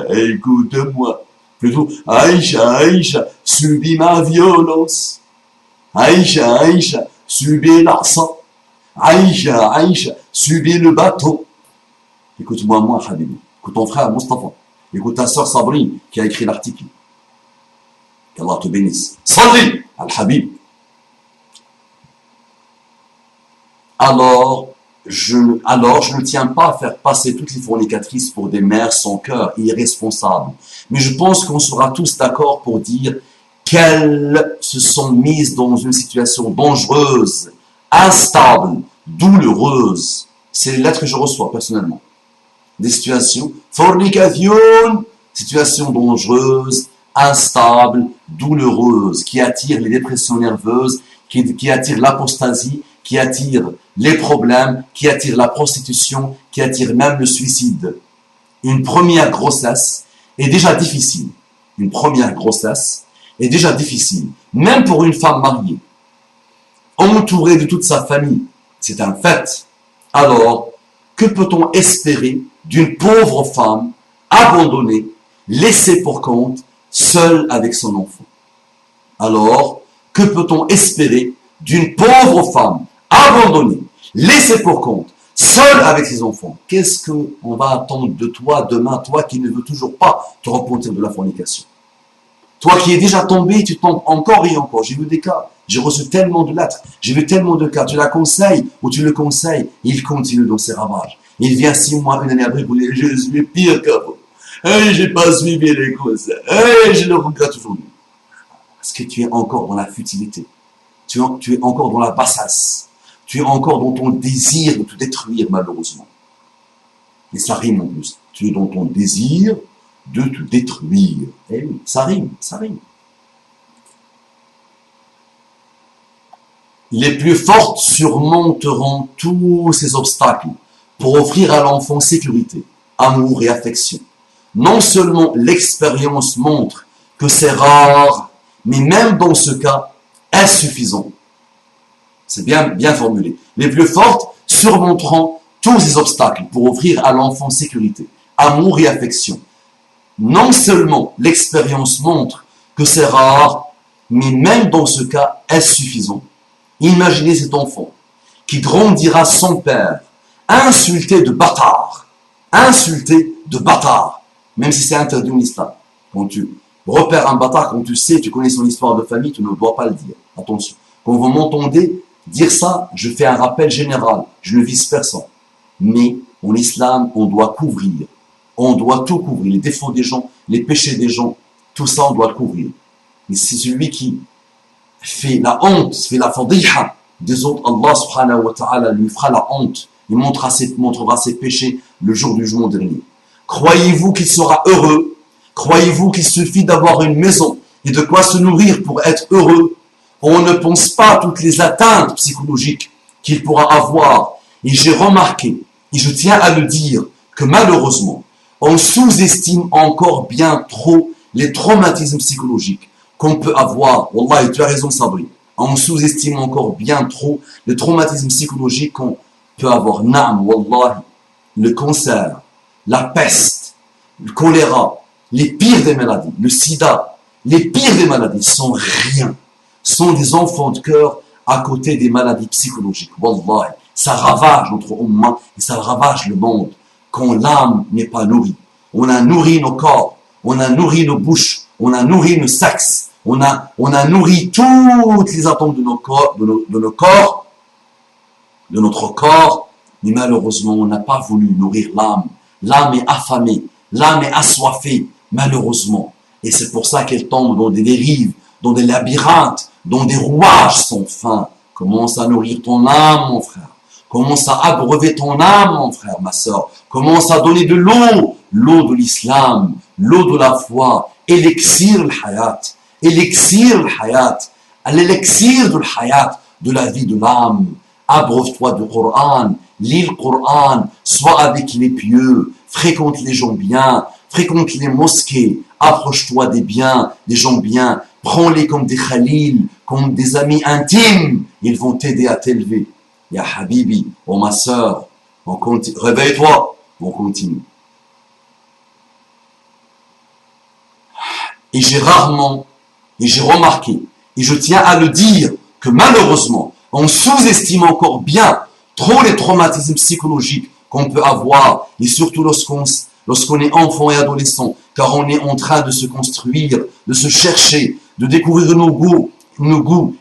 écoute-moi. Plutôt, Aïcha, subis ma violence. Aïcha, subis l'accent. Aïcha, subis le bateau. Écoute-moi, Habibi. Écoute ton frère Mustafa. Écoute ta sœur Sabrine qui a écrit l'article. Qu'Allah te bénisse. Salli al-Habib. Alors, je ne tiens pas à faire passer toutes les fornicatrices pour des mères sans cœur et irresponsables. Mais je pense qu'on sera tous d'accord pour dire qu'elles se sont mises dans une situation dangereuse, instable, douloureuse. C'est les lettres que je reçois personnellement. Des situations, fornication, situations dangereuses, instables, douloureuses, qui attirent les dépressions nerveuses, qui attirent l'apostasie, qui attirent les problèmes, qui attirent la prostitution, qui attirent même le suicide. Une première grossesse est déjà difficile. Même pour une femme mariée. Entourée de toute sa famille, c'est un fait. Alors, que peut-on espérer d'une pauvre femme abandonnée, laissée pour compte, seule avec son enfant? Alors, que peut-on espérer d'une pauvre femme abandonnée, laissée pour compte, seule avec ses enfants? Qu'est-ce qu'on va attendre de toi demain, toi qui ne veux toujours pas te repentir de la fornication? Toi qui es déjà tombé, tu tombes encore et encore. J'ai vu des cas, j'ai reçu tellement de lettres, j'ai vu tellement de cas. Tu la conseilles ou tu le conseilles, il continue dans ses ravages. Il vient 6 mois, une année après pour dire « Je suis pire qu'avant. J'ai pas suivi les causes. Je le regrette aujourd'hui. Parce que tu es encore dans la futilité. Tu es encore dans la bassasse. Tu es encore dans ton désir de te détruire, malheureusement. Et ça rime en plus. Tu es dans ton désir de te détruire. Eh oui, ça rime, ça rime. Les plus fortes surmonteront tous ces obstacles pour offrir à l'enfant sécurité, amour et affection. Non seulement l'expérience montre que c'est rare, mais même dans ce cas, insuffisant. C'est bien formulé. Les plus fortes surmonteront tous ces obstacles pour offrir à l'enfant sécurité, amour et affection. Non seulement l'expérience montre que c'est rare, mais même dans ce cas, insuffisant. Imaginez cet enfant qui grandira sans père, insulté de bâtard, même si c'est interdit en islam. Quand tu repères un bâtard, quand tu sais, tu connais son histoire de famille, tu ne dois pas le dire. Attention, quand vous m'entendez dire ça, je fais un rappel général, je ne vise personne. Mais en islam, on doit couvrir, on doit tout couvrir, les défauts des gens, les péchés des gens, tout ça on doit le couvrir. Mais c'est celui qui fait la honte, fait la fadiha des autres, Allah subhanahu wa ta'ala lui fera la honte. Il montrera ses péchés le jour du jugement dernier. Croyez-vous qu'il sera heureux? Croyez-vous qu'il suffit d'avoir une maison et de quoi se nourrir pour être heureux? On ne pense pas à toutes les atteintes psychologiques qu'il pourra avoir. Et j'ai remarqué, et je tiens à le dire, que malheureusement, on sous-estime encore bien trop les traumatismes psychologiques qu'on peut avoir. Wallah, tu as raison, Sabri. On sous-estime encore bien trop les traumatismes psychologiques qu'on peut avoir. Naam, wallah, le cancer, la peste, le choléra, les pires des maladies, le sida, les pires des maladies sont rien. Sont des enfants de cœur à côté des maladies psychologiques. Wallah, ça ravage notre umma et ça ravage le monde. Quand l'âme n'est pas nourrie, on a nourri nos corps, on a nourri nos bouches, on a nourri nos sexes, on a nourri toutes les attentes de nos corps, de notre corps, mais malheureusement, on n'a pas voulu nourrir l'âme. L'âme est affamée, l'âme est assoiffée, malheureusement. Et c'est pour ça qu'elle tombe dans des dérives, dans des labyrinthes, dans des rouages sans fin. Commence à nourrir ton âme, mon frère. Commence à abreuver ton âme, mon frère, ma soeur. Commence à donner de l'eau, l'eau de l'islam, l'eau de la foi, élixir le hayat, élixir le hayat, l'élixir de hayat, de la vie de l'âme. Abreuve-toi du Coran, lis le Coran, sois avec les pieux, fréquente les gens bien, fréquente les mosquées, approche-toi des biens, des gens bien, prends-les comme des khalil, comme des amis intimes, ils vont t'aider à t'élever. Ya Habibi, oh ma sœur, on continue. Réveille-toi, on continue. Et j'ai remarqué, et je tiens à le dire, que malheureusement, on sous-estime encore bien trop les traumatismes psychologiques qu'on peut avoir, et surtout lorsqu'on est enfant et adolescent, car on est en train de se construire, de se chercher, de découvrir nos goûts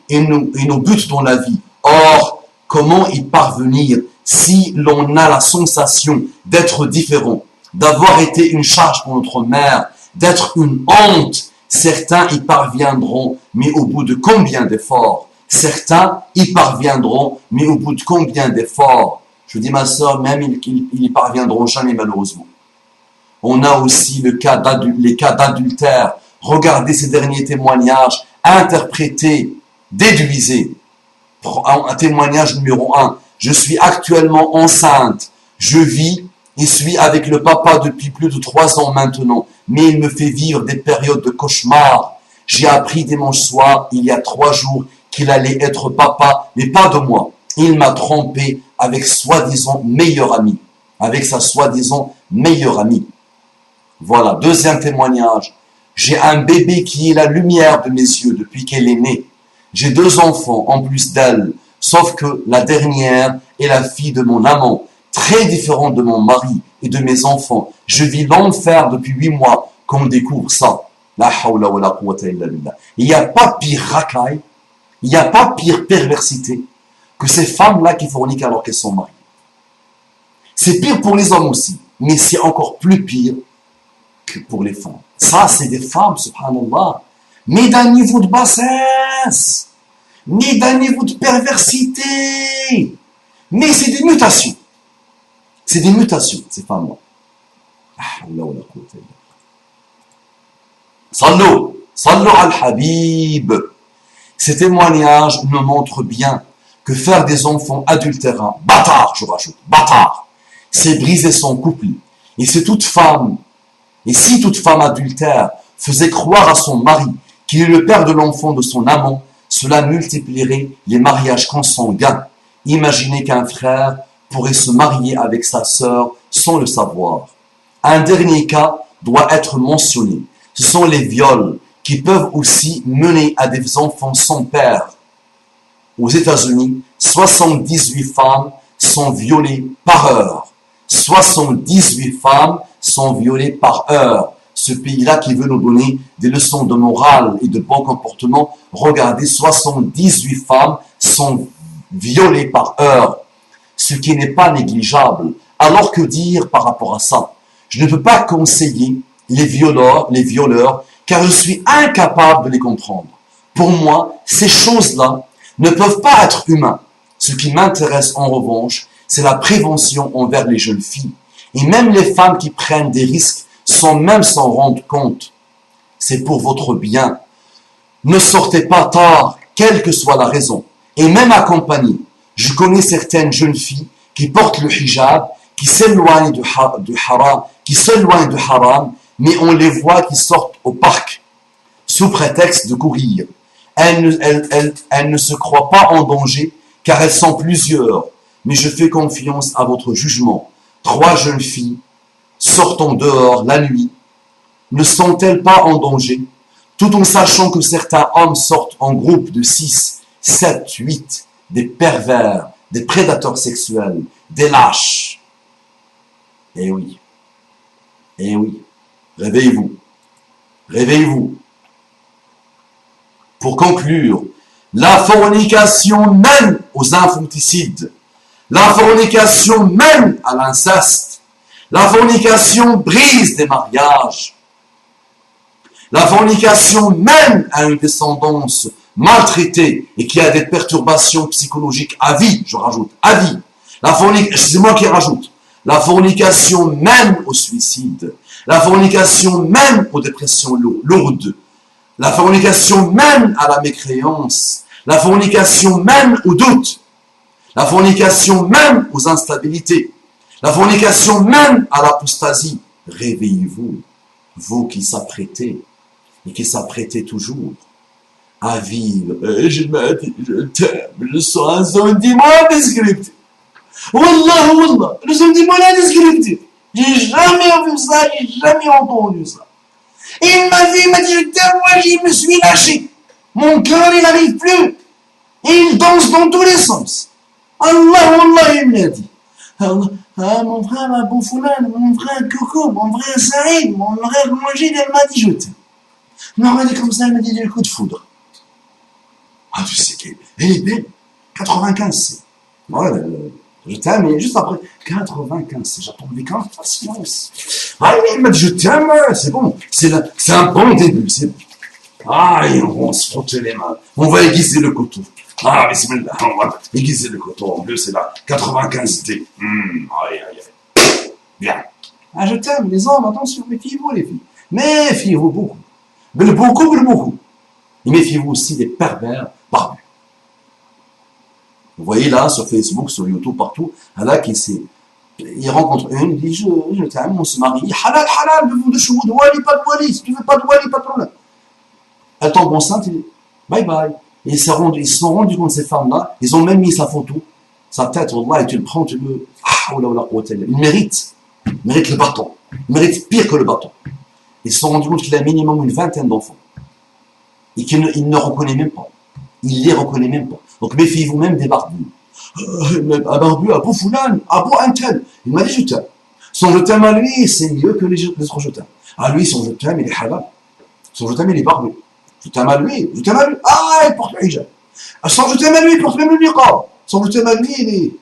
et nos buts dans la vie. Or, comment y parvenir si l'on a la sensation d'être différent, d'avoir été une charge pour notre mère, d'être une honte? Certains y parviendront, mais au bout de combien d'efforts? Certains y parviendront, mais au bout de combien d'efforts? Je dis, ma soeur, même ils y parviendront jamais, malheureusement. On a aussi les cas d'adultère. Regardez ces derniers témoignages, interprétez, déduisez. Un témoignage numéro 1. Je suis actuellement enceinte. Je vis et suis avec le papa depuis plus de 3 ans maintenant. Mais il me fait vivre des périodes de cauchemar. J'ai appris dimanche soir, il y a 3 jours, qu'il allait être papa, mais pas de moi. Il m'a trompé avec soi-disant meilleur ami. Avec sa soi-disant meilleure amie. Voilà, deuxième témoignage. J'ai un bébé qui est la lumière de mes yeux depuis qu'elle est née. J'ai 2 enfants en plus d'elle, sauf que la dernière est la fille de mon amant, très différente de mon mari et de mes enfants. Je vis l'enfer depuis 8 mois qu'on découvre ça. La hawla wa la quwwata illa billah. Il n'y a pas pire racaille, il n'y a pas pire perversité que ces femmes-là qui forniquent alors qu'elles sont mariées. C'est pire pour les hommes aussi, mais c'est encore plus pire que pour les femmes. Ça, c'est des femmes, subhanallah, mais d'un niveau de bassesse, mais d'un niveau de perversité. Mais c'est des mutations. C'est des mutations, ces femmes-là. Sallu al-Habib. Ces témoignages nous montrent bien que faire des enfants adultérins, bâtards, je rajoute, bâtards, c'est briser son couple. Et si toute femme adultère faisait croire à son mari qu'il est le père de l'enfant de son amant, cela multiplierait les mariages consanguins. Imaginez qu'un frère pourrait se marier avec sa sœur sans le savoir. Un dernier cas doit être mentionné. Ce sont les viols qui peuvent aussi mener à des enfants sans père. Aux États-Unis, 78 femmes sont violées par heure. 78 femmes sont violées par heure. Ce pays-là qui veut nous donner des leçons de morale et de bon comportement, regardez, 78 femmes sont violées par heure, ce qui n'est pas négligeable. Alors que dire par rapport à ça? Je ne peux pas conseiller les violeurs, car je suis incapable de les comprendre. Pour moi, ces choses-là ne peuvent pas être humaines. Ce qui m'intéresse en revanche, c'est la prévention envers les jeunes filles. Et même les femmes qui prennent des risques sans même s'en rendre compte. C'est pour votre bien. Ne sortez pas tard, quelle que soit la raison. Et même accompagné. Je connais certaines jeunes filles qui portent le hijab, qui s'éloignent du haram, mais on les voit qui sortent au parc, sous prétexte de courir. Elles ne se croient pas en danger, car elles sont plusieurs. Mais je fais confiance à votre jugement. 3 jeunes filles, sortant dehors la nuit, ne sont-elles pas en danger, tout en sachant que certains hommes sortent en groupe de 6, 7, 8, des pervers, des prédateurs sexuels, des lâches. Eh oui, réveillez-vous, réveillez-vous. Pour conclure, la fornication mène aux infanticides. La fornication mène à l'inceste. La fornication brise des mariages. La fornication mène à une descendance maltraitée et qui a des perturbations psychologiques à vie, je rajoute, à vie. C'est moi qui rajoute. La fornication mène au suicide. La fornication mène aux dépressions lourdes. La fornication mène à la mécréance. La fornication mène au doute. La fornication mène aux instabilités. La fornication mène à l'apostasie. Réveillez-vous, vous qui s'apprêtez, et qui s'apprêtez toujours à vivre. Je t'aime, le sentiment indescriptible. Wallah, le sentiment indescriptible. J'ai jamais vu ça, j'ai jamais entendu ça. Et il m'a dit, je t'aime, moi, je me suis lâché. Mon cœur, il n'arrive plus. Et il danse dans tous les sens. Allah, il me l'a dit. Mon frère Abou Foulan, mon frère Coco, mon frère Saïd, mon frère Majid, elle m'a dit je t'aime. Elle m'a dit comme ça, elle m'a dit du coup de foudre. Ah, tu sais qu'elle est belle. 95, c'est. Ouais, je t'aime, mais juste après. 95, j'attends avec impatience. Ah oui, elle m'a dit je t'aime, c'est bon. C'est un bon début, c'est bon. Ah, et on va se frotter les mains. On va aiguiser le couteau. Ah, bismillah, on va aiguiser le couteau. En plus, c'est la 95D. Aïe. Bien. Ah, je t'aime, les hommes, attention, méfiez-vous, les filles. Méfiez-vous beaucoup. Beaucoup. Et méfiez-vous aussi des pervers barbus. Vous voyez là, sur Facebook, sur YouTube, partout, là, il rencontre une, il dit, je t'aime, on se marie. Halal, de chevaux, de wali, pas de wali. Si tu veux pas de wali, pas de problème. Elle tombe enceinte, il dit, bye. Et ils se sont rendus compte, ces femmes-là, ils ont même mis sa photo, sa tête, wallah, et tu le prends, tu le... Il mérite le bâton. Il mérite pire que le bâton. Ils se sont rendus compte qu'il a minimum une 20aine d'enfants. Et qu'il ne reconnaît même pas. Il les reconnaît même pas. Donc méfiez-vous même des barbus. Un barbu, Abou Foulan, Abou Antel. Il m'a dit je t'aime. Son je t'aime à lui, c'est mieux que les autres je t'aime. À lui, son je t'aime, il est halal. Son je t'aime, il est barbu. Je t'aime à lui. Ah, il porte le hijab. Son je t'aime à lui, il porte même le niqab. Son je t'aime à lui, il est...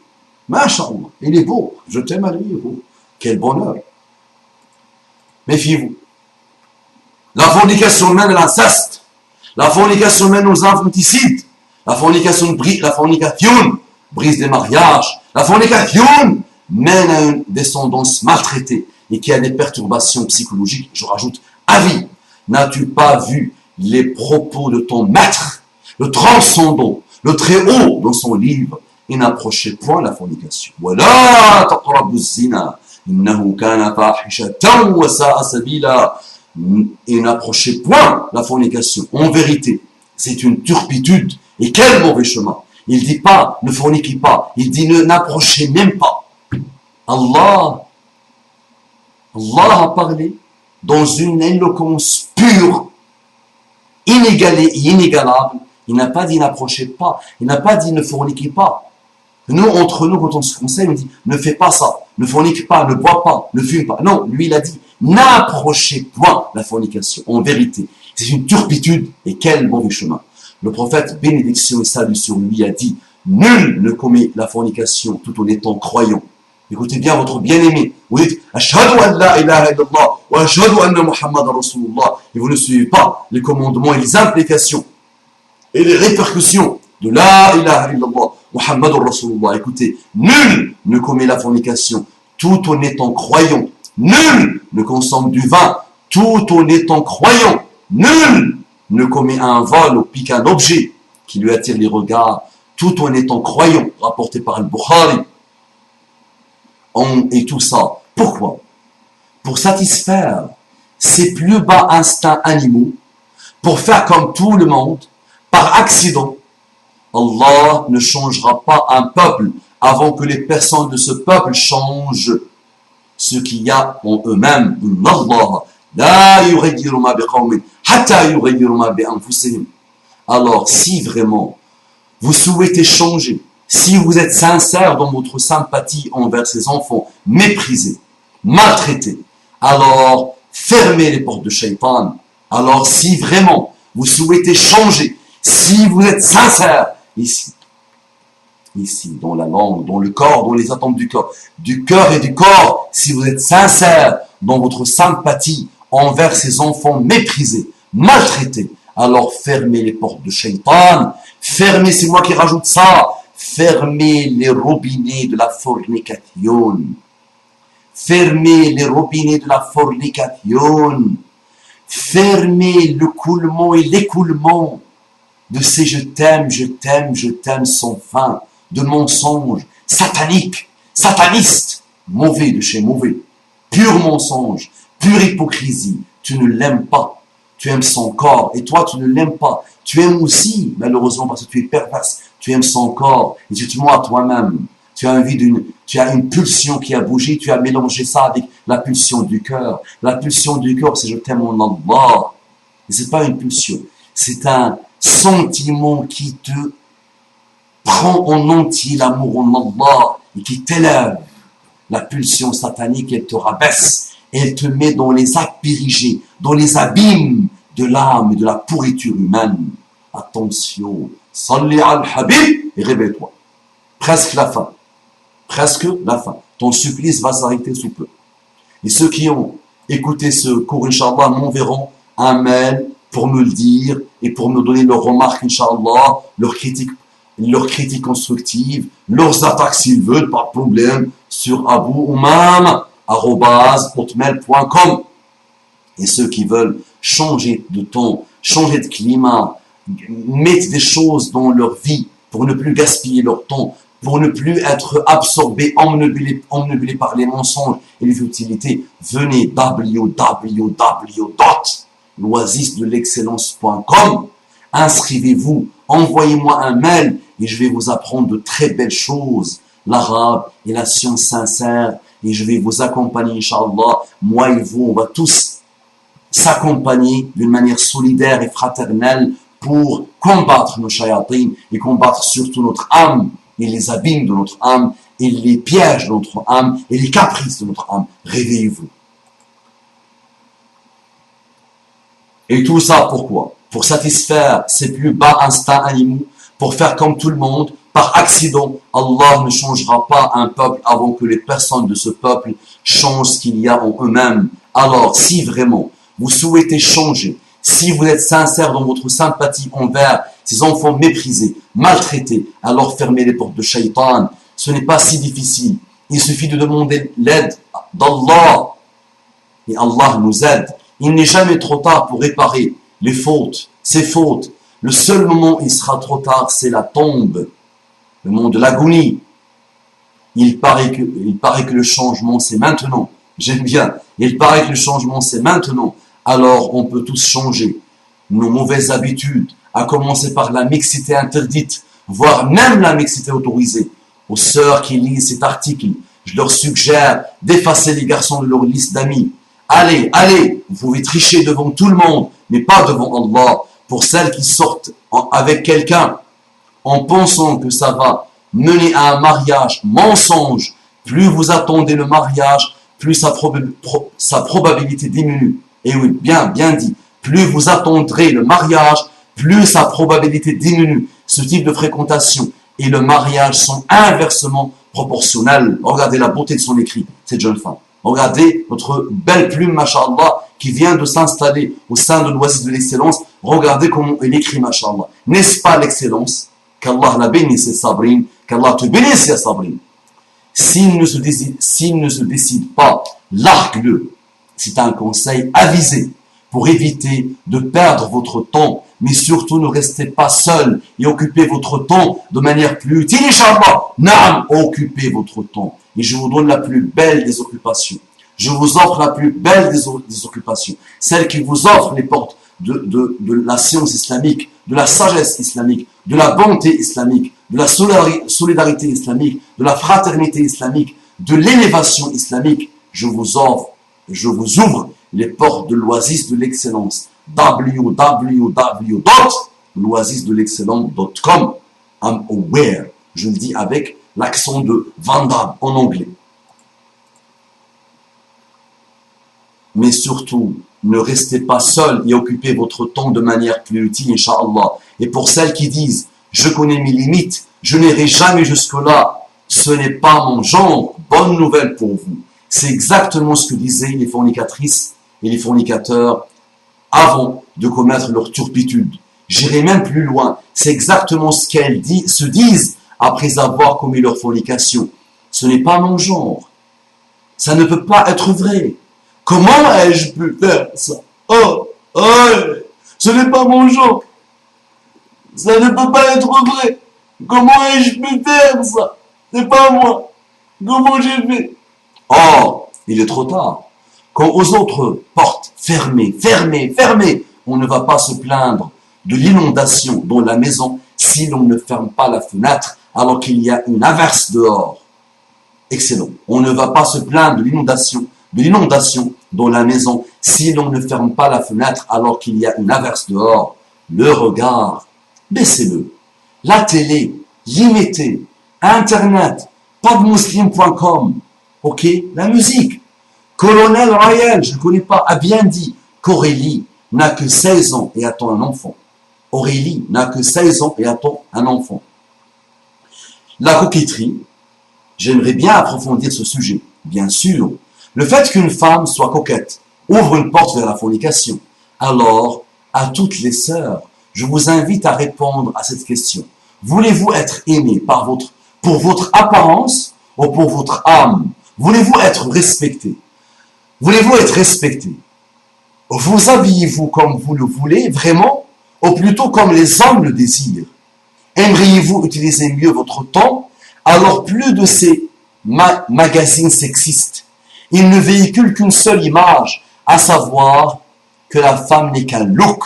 Masha'Allah, il est beau. Je t'aime à lui, il est beau. Quel bonheur. Méfiez-vous. La fornication mène à l'inceste. La fornication mène aux infanticides. La fornication brise des mariages. La fornication mène à une descendance maltraitée et qui a des perturbations psychologiques, je rajoute, à vie. N'as-tu pas vu les propos de ton maître, le transcendant, le très haut dans son livre? Et n'approchez point la fornication. Voilà, taqrabu zina, innahu kana fahishatan wa sa'a sabila. Et n'approchez point la fornication. En vérité, c'est une turpitude. Et quel mauvais chemin. Il dit pas, ne forniquez pas. Il dit, n'approchez même pas. Allah a parlé dans une éloquence pure, inégalée et inégalable. Il n'a pas dit n'approchez pas. Il n'a pas dit ne forniquez pas. Nous, entre nous, quand on se conseille, on dit ne fais pas ça, ne fornique pas, ne bois pas, ne fume pas. Non, lui, il a dit n'approchez point la fornication. En vérité, c'est une turpitude et quel mauvais chemin. Le prophète, bénédiction et salut sur lui, a dit nul ne commet la fornication tout en étant croyant. Écoutez bien votre bien-aimé. Vous dites Ashhadu an la ilaha illallah wa ashhadu anna Muhammad Rasulullah. Et vous ne suivez pas les commandements et les implications et les répercussions de la ilaha illallah Muhammad Rasulullah. Écoutez, nul ne commet la fornication tout en étant croyant. Nul ne consomme du vin tout en étant croyant. Nul ne commet un vol ou pique un objet qui lui attire les regards tout en étant croyant. Rapporté par Al-Bukhari. Et tout ça, pourquoi? Pour satisfaire ses plus bas instincts animaux, pour faire comme tout le monde, par accident. Allah ne changera pas un peuple avant que les personnes de ce peuple changent ce qu'il y a en eux-mêmes. Alors, si vraiment vous souhaitez changer, si vous êtes sincère dans votre sympathie envers ces enfants méprisés, maltraités, alors fermez les portes de Shaitan. Alors si vraiment vous souhaitez changer, si vous êtes sincère, ici, dans la langue, dans le corps, dans les attentes du cœur et du corps, si vous êtes sincère dans votre sympathie envers ces enfants méprisés, maltraités, alors fermez les portes de Shaitan. Fermez, c'est moi qui rajoute ça. Fermez les robinets de la fornication. Fermez les robinets de la fornication. Fermez le coulement et l'écoulement de ces je t'aime sans fin, de mensonges sataniques, satanistes, mauvais de chez mauvais, pur mensonge, pure hypocrisie. Tu ne l'aimes pas. Tu aimes son corps et toi tu ne l'aimes pas. Tu aimes aussi, malheureusement parce que tu es perverse, tu aimes son corps et tu te mens à toi-même. Tu as une pulsion qui a bougé, tu as mélangé ça avec la pulsion du cœur. La pulsion du cœur, c'est je t'aime en Allah. Et c'est pas une pulsion, c'est un sentiment qui te prend en entier l'amour en Allah et qui t'élève. La pulsion satanique, elle te rabaisse. Elle te met dans les apérigés, dans les abîmes de l'âme et de la pourriture humaine. Attention, salli al-habib et réveille-toi. Presque la fin. Presque la fin. Ton supplice va s'arrêter sous peu. Et ceux qui ont écouté ce cours, Inch'Allah, m'enverront un mail pour me le dire et pour me donner leurs remarques, Inch'Allah, leurs critiques constructives, leurs attaques s'ils veulent, pas de problème, sur abououmam@hotmail.com. Et ceux qui veulent changer de ton, changer de climat, mettre des choses dans leur vie pour ne plus gaspiller leur temps, pour ne plus être absorbés, emmenés par les mensonges et les futilités, venez www.loisisdelexcellence.com. Inscrivez-vous, envoyez-moi un mail et je vais vous apprendre de très belles choses, l'arabe et la science sincère, et je vais vous accompagner, Inch'Allah. Moi et vous, on va tous s'accompagner d'une manière solidaire et fraternelle pour combattre nos shayatines et combattre surtout notre âme et les abîmes de notre âme et les pièges de notre âme et les caprices de notre âme. Réveillez-vous. Et tout ça pourquoi? Pour satisfaire ses plus bas instincts animaux, pour faire comme tout le monde. Par accident, Allah ne changera pas un peuple avant que les personnes de ce peuple changent ce qu'il y a en eux-mêmes. Alors, si vraiment vous souhaitez changer, si vous êtes sincère dans votre sympathie envers ces enfants méprisés, maltraités, alors fermez les portes de Shaitan. Ce n'est pas si difficile. Il suffit de demander l'aide d'Allah. Et Allah nous aide. Il n'est jamais trop tard pour réparer les fautes, ces fautes. Le seul moment où il sera trop tard, c'est la tombe, le moment de l'agonie. Il paraît que le changement, c'est maintenant. J'aime bien. Il paraît que le changement, c'est maintenant. Alors, on peut tous changer nos mauvaises habitudes, à commencer par la mixité interdite, voire même la mixité autorisée. Aux sœurs qui lisent cet article, je leur suggère d'effacer les garçons de leur liste d'amis. Allez, vous pouvez tricher devant tout le monde, mais pas devant Allah. Pour celles qui sortent avec quelqu'un en pensant que ça va mener à un mariage mensonge, plus vous attendez le mariage, plus sa probabilité diminue. Et oui, bien dit. Plus vous attendrez le mariage, plus sa probabilité diminue. Ce type de fréquentation et le mariage sont inversement proportionnels. Regardez la beauté de son écrit, cette jeune femme. Regardez notre belle plume, mashallah, qui vient de s'installer au sein de l'oasis de l'excellence. Regardez comment elle écrit, mashallah. N'est-ce pas l'excellence? Qu'Allah la bénisse, Sabrine. Qu'Allah te bénisse, Sabrine. S'il ne se décide pas, largue-le. C'est un conseil avisé pour éviter de perdre votre temps. Mais surtout, ne restez pas seul et occupez votre temps de manière plus utile. Inch'Allah, naam, occupez votre temps. Et je vous donne la plus belle des occupations. Je vous offre la plus belle des occupations. Celle qui vous offre les portes de la science islamique, de la sagesse islamique, de la bonté islamique, de la solidarité islamique, de la fraternité islamique, de l'élévation islamique. Je vous ouvre les portes de l'oasis de l'excellence. www.loisisdelexcellence.com. I'm aware. Je le dis avec l'accent de Van Damme en anglais. Mais surtout, ne restez pas seul et occupez votre temps de manière plus utile, Inch'Allah. Et pour celles qui disent, je connais mes limites, je n'irai jamais jusque-là, ce n'est pas mon genre, bonne nouvelle pour vous. C'est exactement ce que disaient les fornicatrices et les fornicateurs avant de commettre leur turpitude. J'irai même plus loin. C'est exactement ce qu'elles se disent après avoir commis leur fornication. Ce n'est pas mon genre. Ça ne peut pas être vrai. Comment ai-je pu faire ça? Oh, ce n'est pas mon genre. Ça ne peut pas être vrai. Comment ai-je pu faire ça? C'est pas moi. Comment j'ai fait? Oh, il est trop tard. Quand aux autres portes fermées, on ne va pas se plaindre de l'inondation dans la maison si l'on ne ferme pas la fenêtre alors qu'il y a une averse dehors. Excellent. On ne va pas se plaindre de l'inondation dans la maison si l'on ne ferme pas la fenêtre alors qu'il y a une averse dehors. Le regard, baissez-le. La télé, limitez. Internet, padmuslim.com. Ok, la musique. Colonel Ryan, je ne connais pas, a bien dit qu'Aurélie n'a que 16 ans et attend un enfant. Aurélie n'a que 16 ans et attend un enfant. La coquetterie, j'aimerais bien approfondir ce sujet. Bien sûr, le fait qu'une femme soit coquette ouvre une porte vers la fornication. Alors, à toutes les sœurs, je vous invite à répondre à cette question. Voulez-vous être aimé pour votre apparence ou pour votre âme? Voulez-vous être respecté? Voulez-vous être respecté? Vous habillez-vous comme vous le voulez, vraiment, ou plutôt comme les hommes le désirent? Aimeriez-vous utiliser mieux votre temps? Alors plus de ces magazines sexistes. Ils ne véhiculent qu'une seule image, à savoir que la femme n'est qu'un look.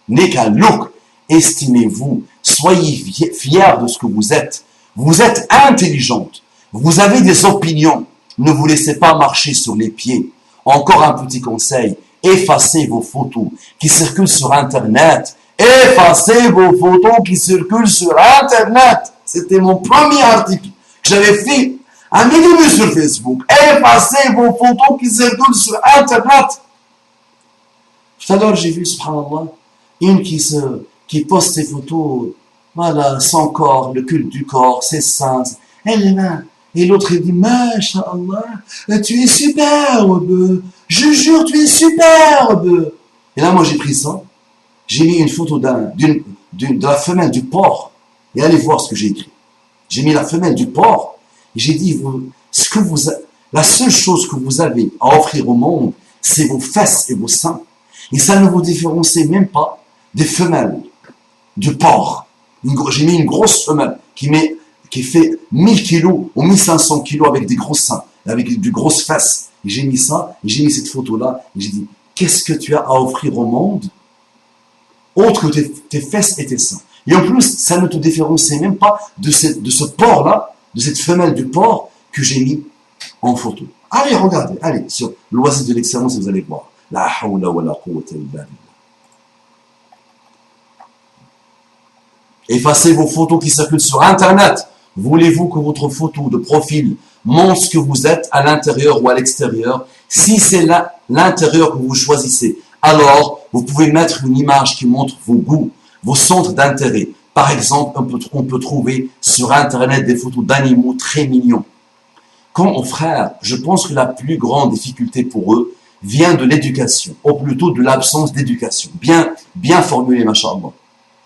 N'est qu'un look. Estimez-vous, soyez fiers de ce que vous êtes. Vous êtes intelligente. Vous avez des opinions. Ne vous laissez pas marcher sur les pieds. Encore un petit conseil. Effacez vos photos qui circulent sur Internet. Effacez vos photos qui circulent sur Internet. C'était mon premier article que j'avais fait à mes débuts sur Facebook. Effacez vos photos qui circulent sur Internet. Tout à l'heure, j'ai vu, subhanallah, une qui poste ses photos, voilà, son corps, le culte du corps, ses seins, elle est là. Et l'autre, il dit, Masha'Allah, tu es superbe, Je jure, tu es superbe. Et là, moi, j'ai pris ça. J'ai mis une photo de la femelle du porc. Et allez voir ce que j'ai écrit. J'ai mis la femelle du porc. Et j'ai dit, la seule chose que vous avez à offrir au monde, c'est vos fesses et vos seins. Et ça ne vous différencie même pas des femelles du porc. J'ai mis une grosse femelle qui fait 1000 kilos ou 1500 kilos avec des gros seins, avec des grosses fesses. Et j'ai mis ça, et j'ai mis cette photo-là, et j'ai dit, qu'est-ce que tu as à offrir au monde autre que tes fesses et tes seins? Et en plus, ça ne te différencie même pas de ce porc-là, de cette femelle du porc que j'ai mis en photo. Allez, regardez, allez, sur l'Oasis de l'excellence, vous allez voir. La hawla wa la quwwata illa billah. Effacez vos photos qui circulent sur Internet. Voulez-vous que votre photo de profil montre ce que vous êtes à l'intérieur ou à l'extérieur? Si c'est l'intérieur que vous choisissez, alors vous pouvez mettre une image qui montre vos goûts, vos centres d'intérêt. Par exemple, on peut trouver sur Internet des photos d'animaux très mignons. Quant aux frères, je pense que la plus grande difficulté pour eux vient de l'éducation, ou plutôt de l'absence d'éducation. Bien formulé, machallah.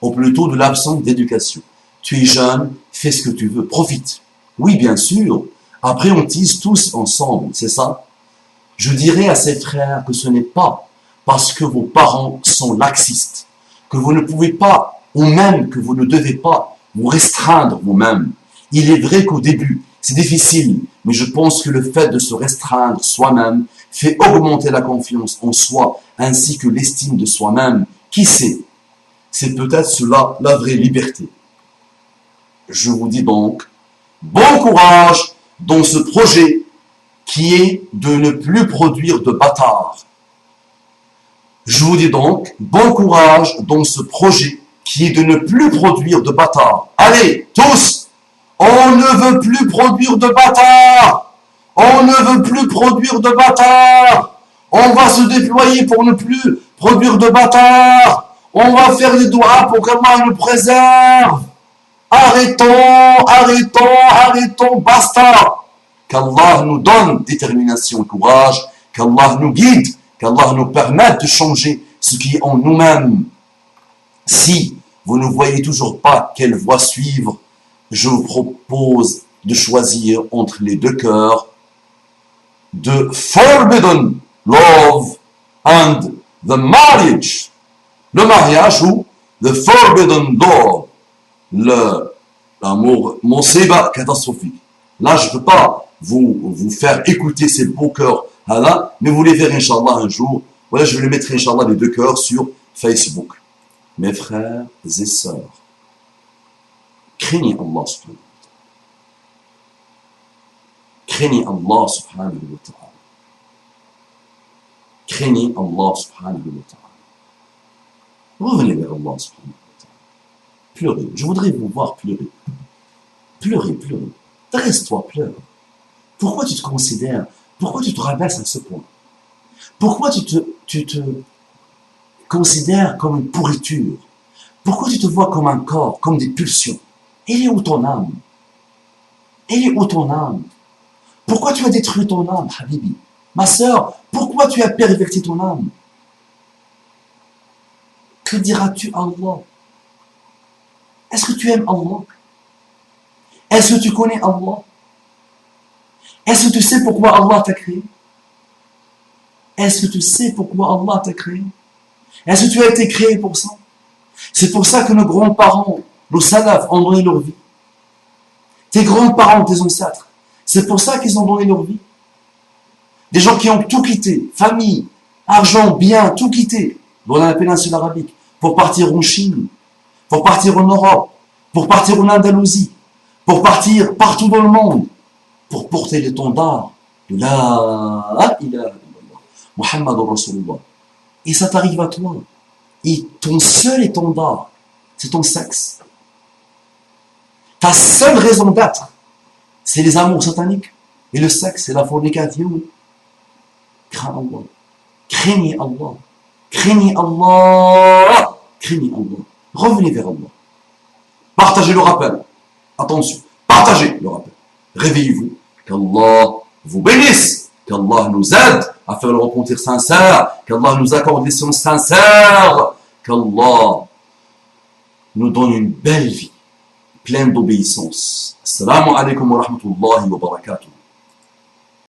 Ou plutôt de l'absence d'éducation. Tu es jeune, fais ce que tu veux, profite. Oui, bien sûr. Après, on tisse tous ensemble, c'est ça? Je dirais à ces frères que ce n'est pas parce que vos parents sont laxistes, que vous ne pouvez pas, ou même que vous ne devez pas vous restreindre vous-même. Il est vrai qu'au début, c'est difficile, mais je pense que le fait de se restreindre soi-même fait augmenter la confiance en soi, ainsi que l'estime de soi-même. Qui sait? C'est peut-être cela la vraie liberté. Je vous dis donc, bon courage dans ce projet qui est de ne plus produire de bâtards. Je vous dis donc, bon courage dans ce projet qui est de ne plus produire de bâtards. Allez, tous, on ne veut plus produire de bâtards. On ne veut plus produire de bâtards. On va se déployer pour ne plus produire de bâtards. On va faire des doigts pour qu'Allah nous préserve. Arrêtons, basta. Qu'Allah nous donne détermination et courage, qu'Allah nous guide, qu'Allah nous permette de changer ce qui est en nous-mêmes. Si vous ne voyez toujours pas quelle voie suivre, je vous propose de choisir entre les deux cœurs de Forbidden Love and the Marriage. Le mariage ou the Forbidden Door, l'amour, mon sébat catastrophique. Là, je ne peux pas vous faire écouter ces beaux cœurs là, mais vous les verrez, Inch'Allah, un jour. Voilà, je vais les mettre, Inch'Allah, les deux cœurs sur Facebook. Mes frères et sœurs, craignez Allah subhanahu wa ta'ala. Craignez Allah subhanahu wa ta'ala. Craignez Allah subhanahu wa ta'ala. Revenez vers Allah subhanahu wa ta'ala. Pleurez. Je voudrais vous voir pleurer. Pleurez. Dresse-toi, pleure. Pourquoi tu te considères, pourquoi tu te rabaisses à ce point? Pourquoi tu te considères comme une pourriture? Pourquoi tu te vois comme un corps, comme des pulsions? Elle est où ton âme? Pourquoi tu as détruit ton âme, Habibi? Ma sœur, pourquoi tu as perverti ton âme? Que diras-tu à Allah? Est-ce que tu aimes Allah? Est-ce que tu connais Allah? Est-ce que tu sais pourquoi Allah t'a créé? Est-ce que tu sais pourquoi Allah t'a créé? Est-ce que tu as été créé pour ça? C'est pour ça que nos grands-parents, nos salafs, ont donné leur vie. Tes grands-parents, tes ancêtres, c'est pour ça qu'ils ont donné leur vie. Des gens qui ont tout quitté, famille, argent, bien, tout quitté, dans la péninsule arabique, pour partir en Chine, pour partir en Europe, pour partir en Andalousie, pour partir partout dans le monde, pour porter l'étendard de la ilaha illallah, Muhammad Rasulullah. Et ça t'arrive à toi. Et ton seul étendard, c'est ton sexe. Ta seule raison d'être, c'est les amours sataniques. Et le sexe, c'est la fornication. Crains Allah. Craignez Allah. Craignez Allah. Craignez Allah. Revenez vers Allah. Partagez le rappel. Attention. Partagez le rappel. Réveillez-vous. Qu'Allah vous bénisse. Qu'Allah nous aide. à faire le repentir sincère, qu'Allah nous accorde des sciences sincères, qu'Allah nous donne une belle vie, pleine d'obéissance. Assalamu alaikum wa rahmatullahi wa barakatuh.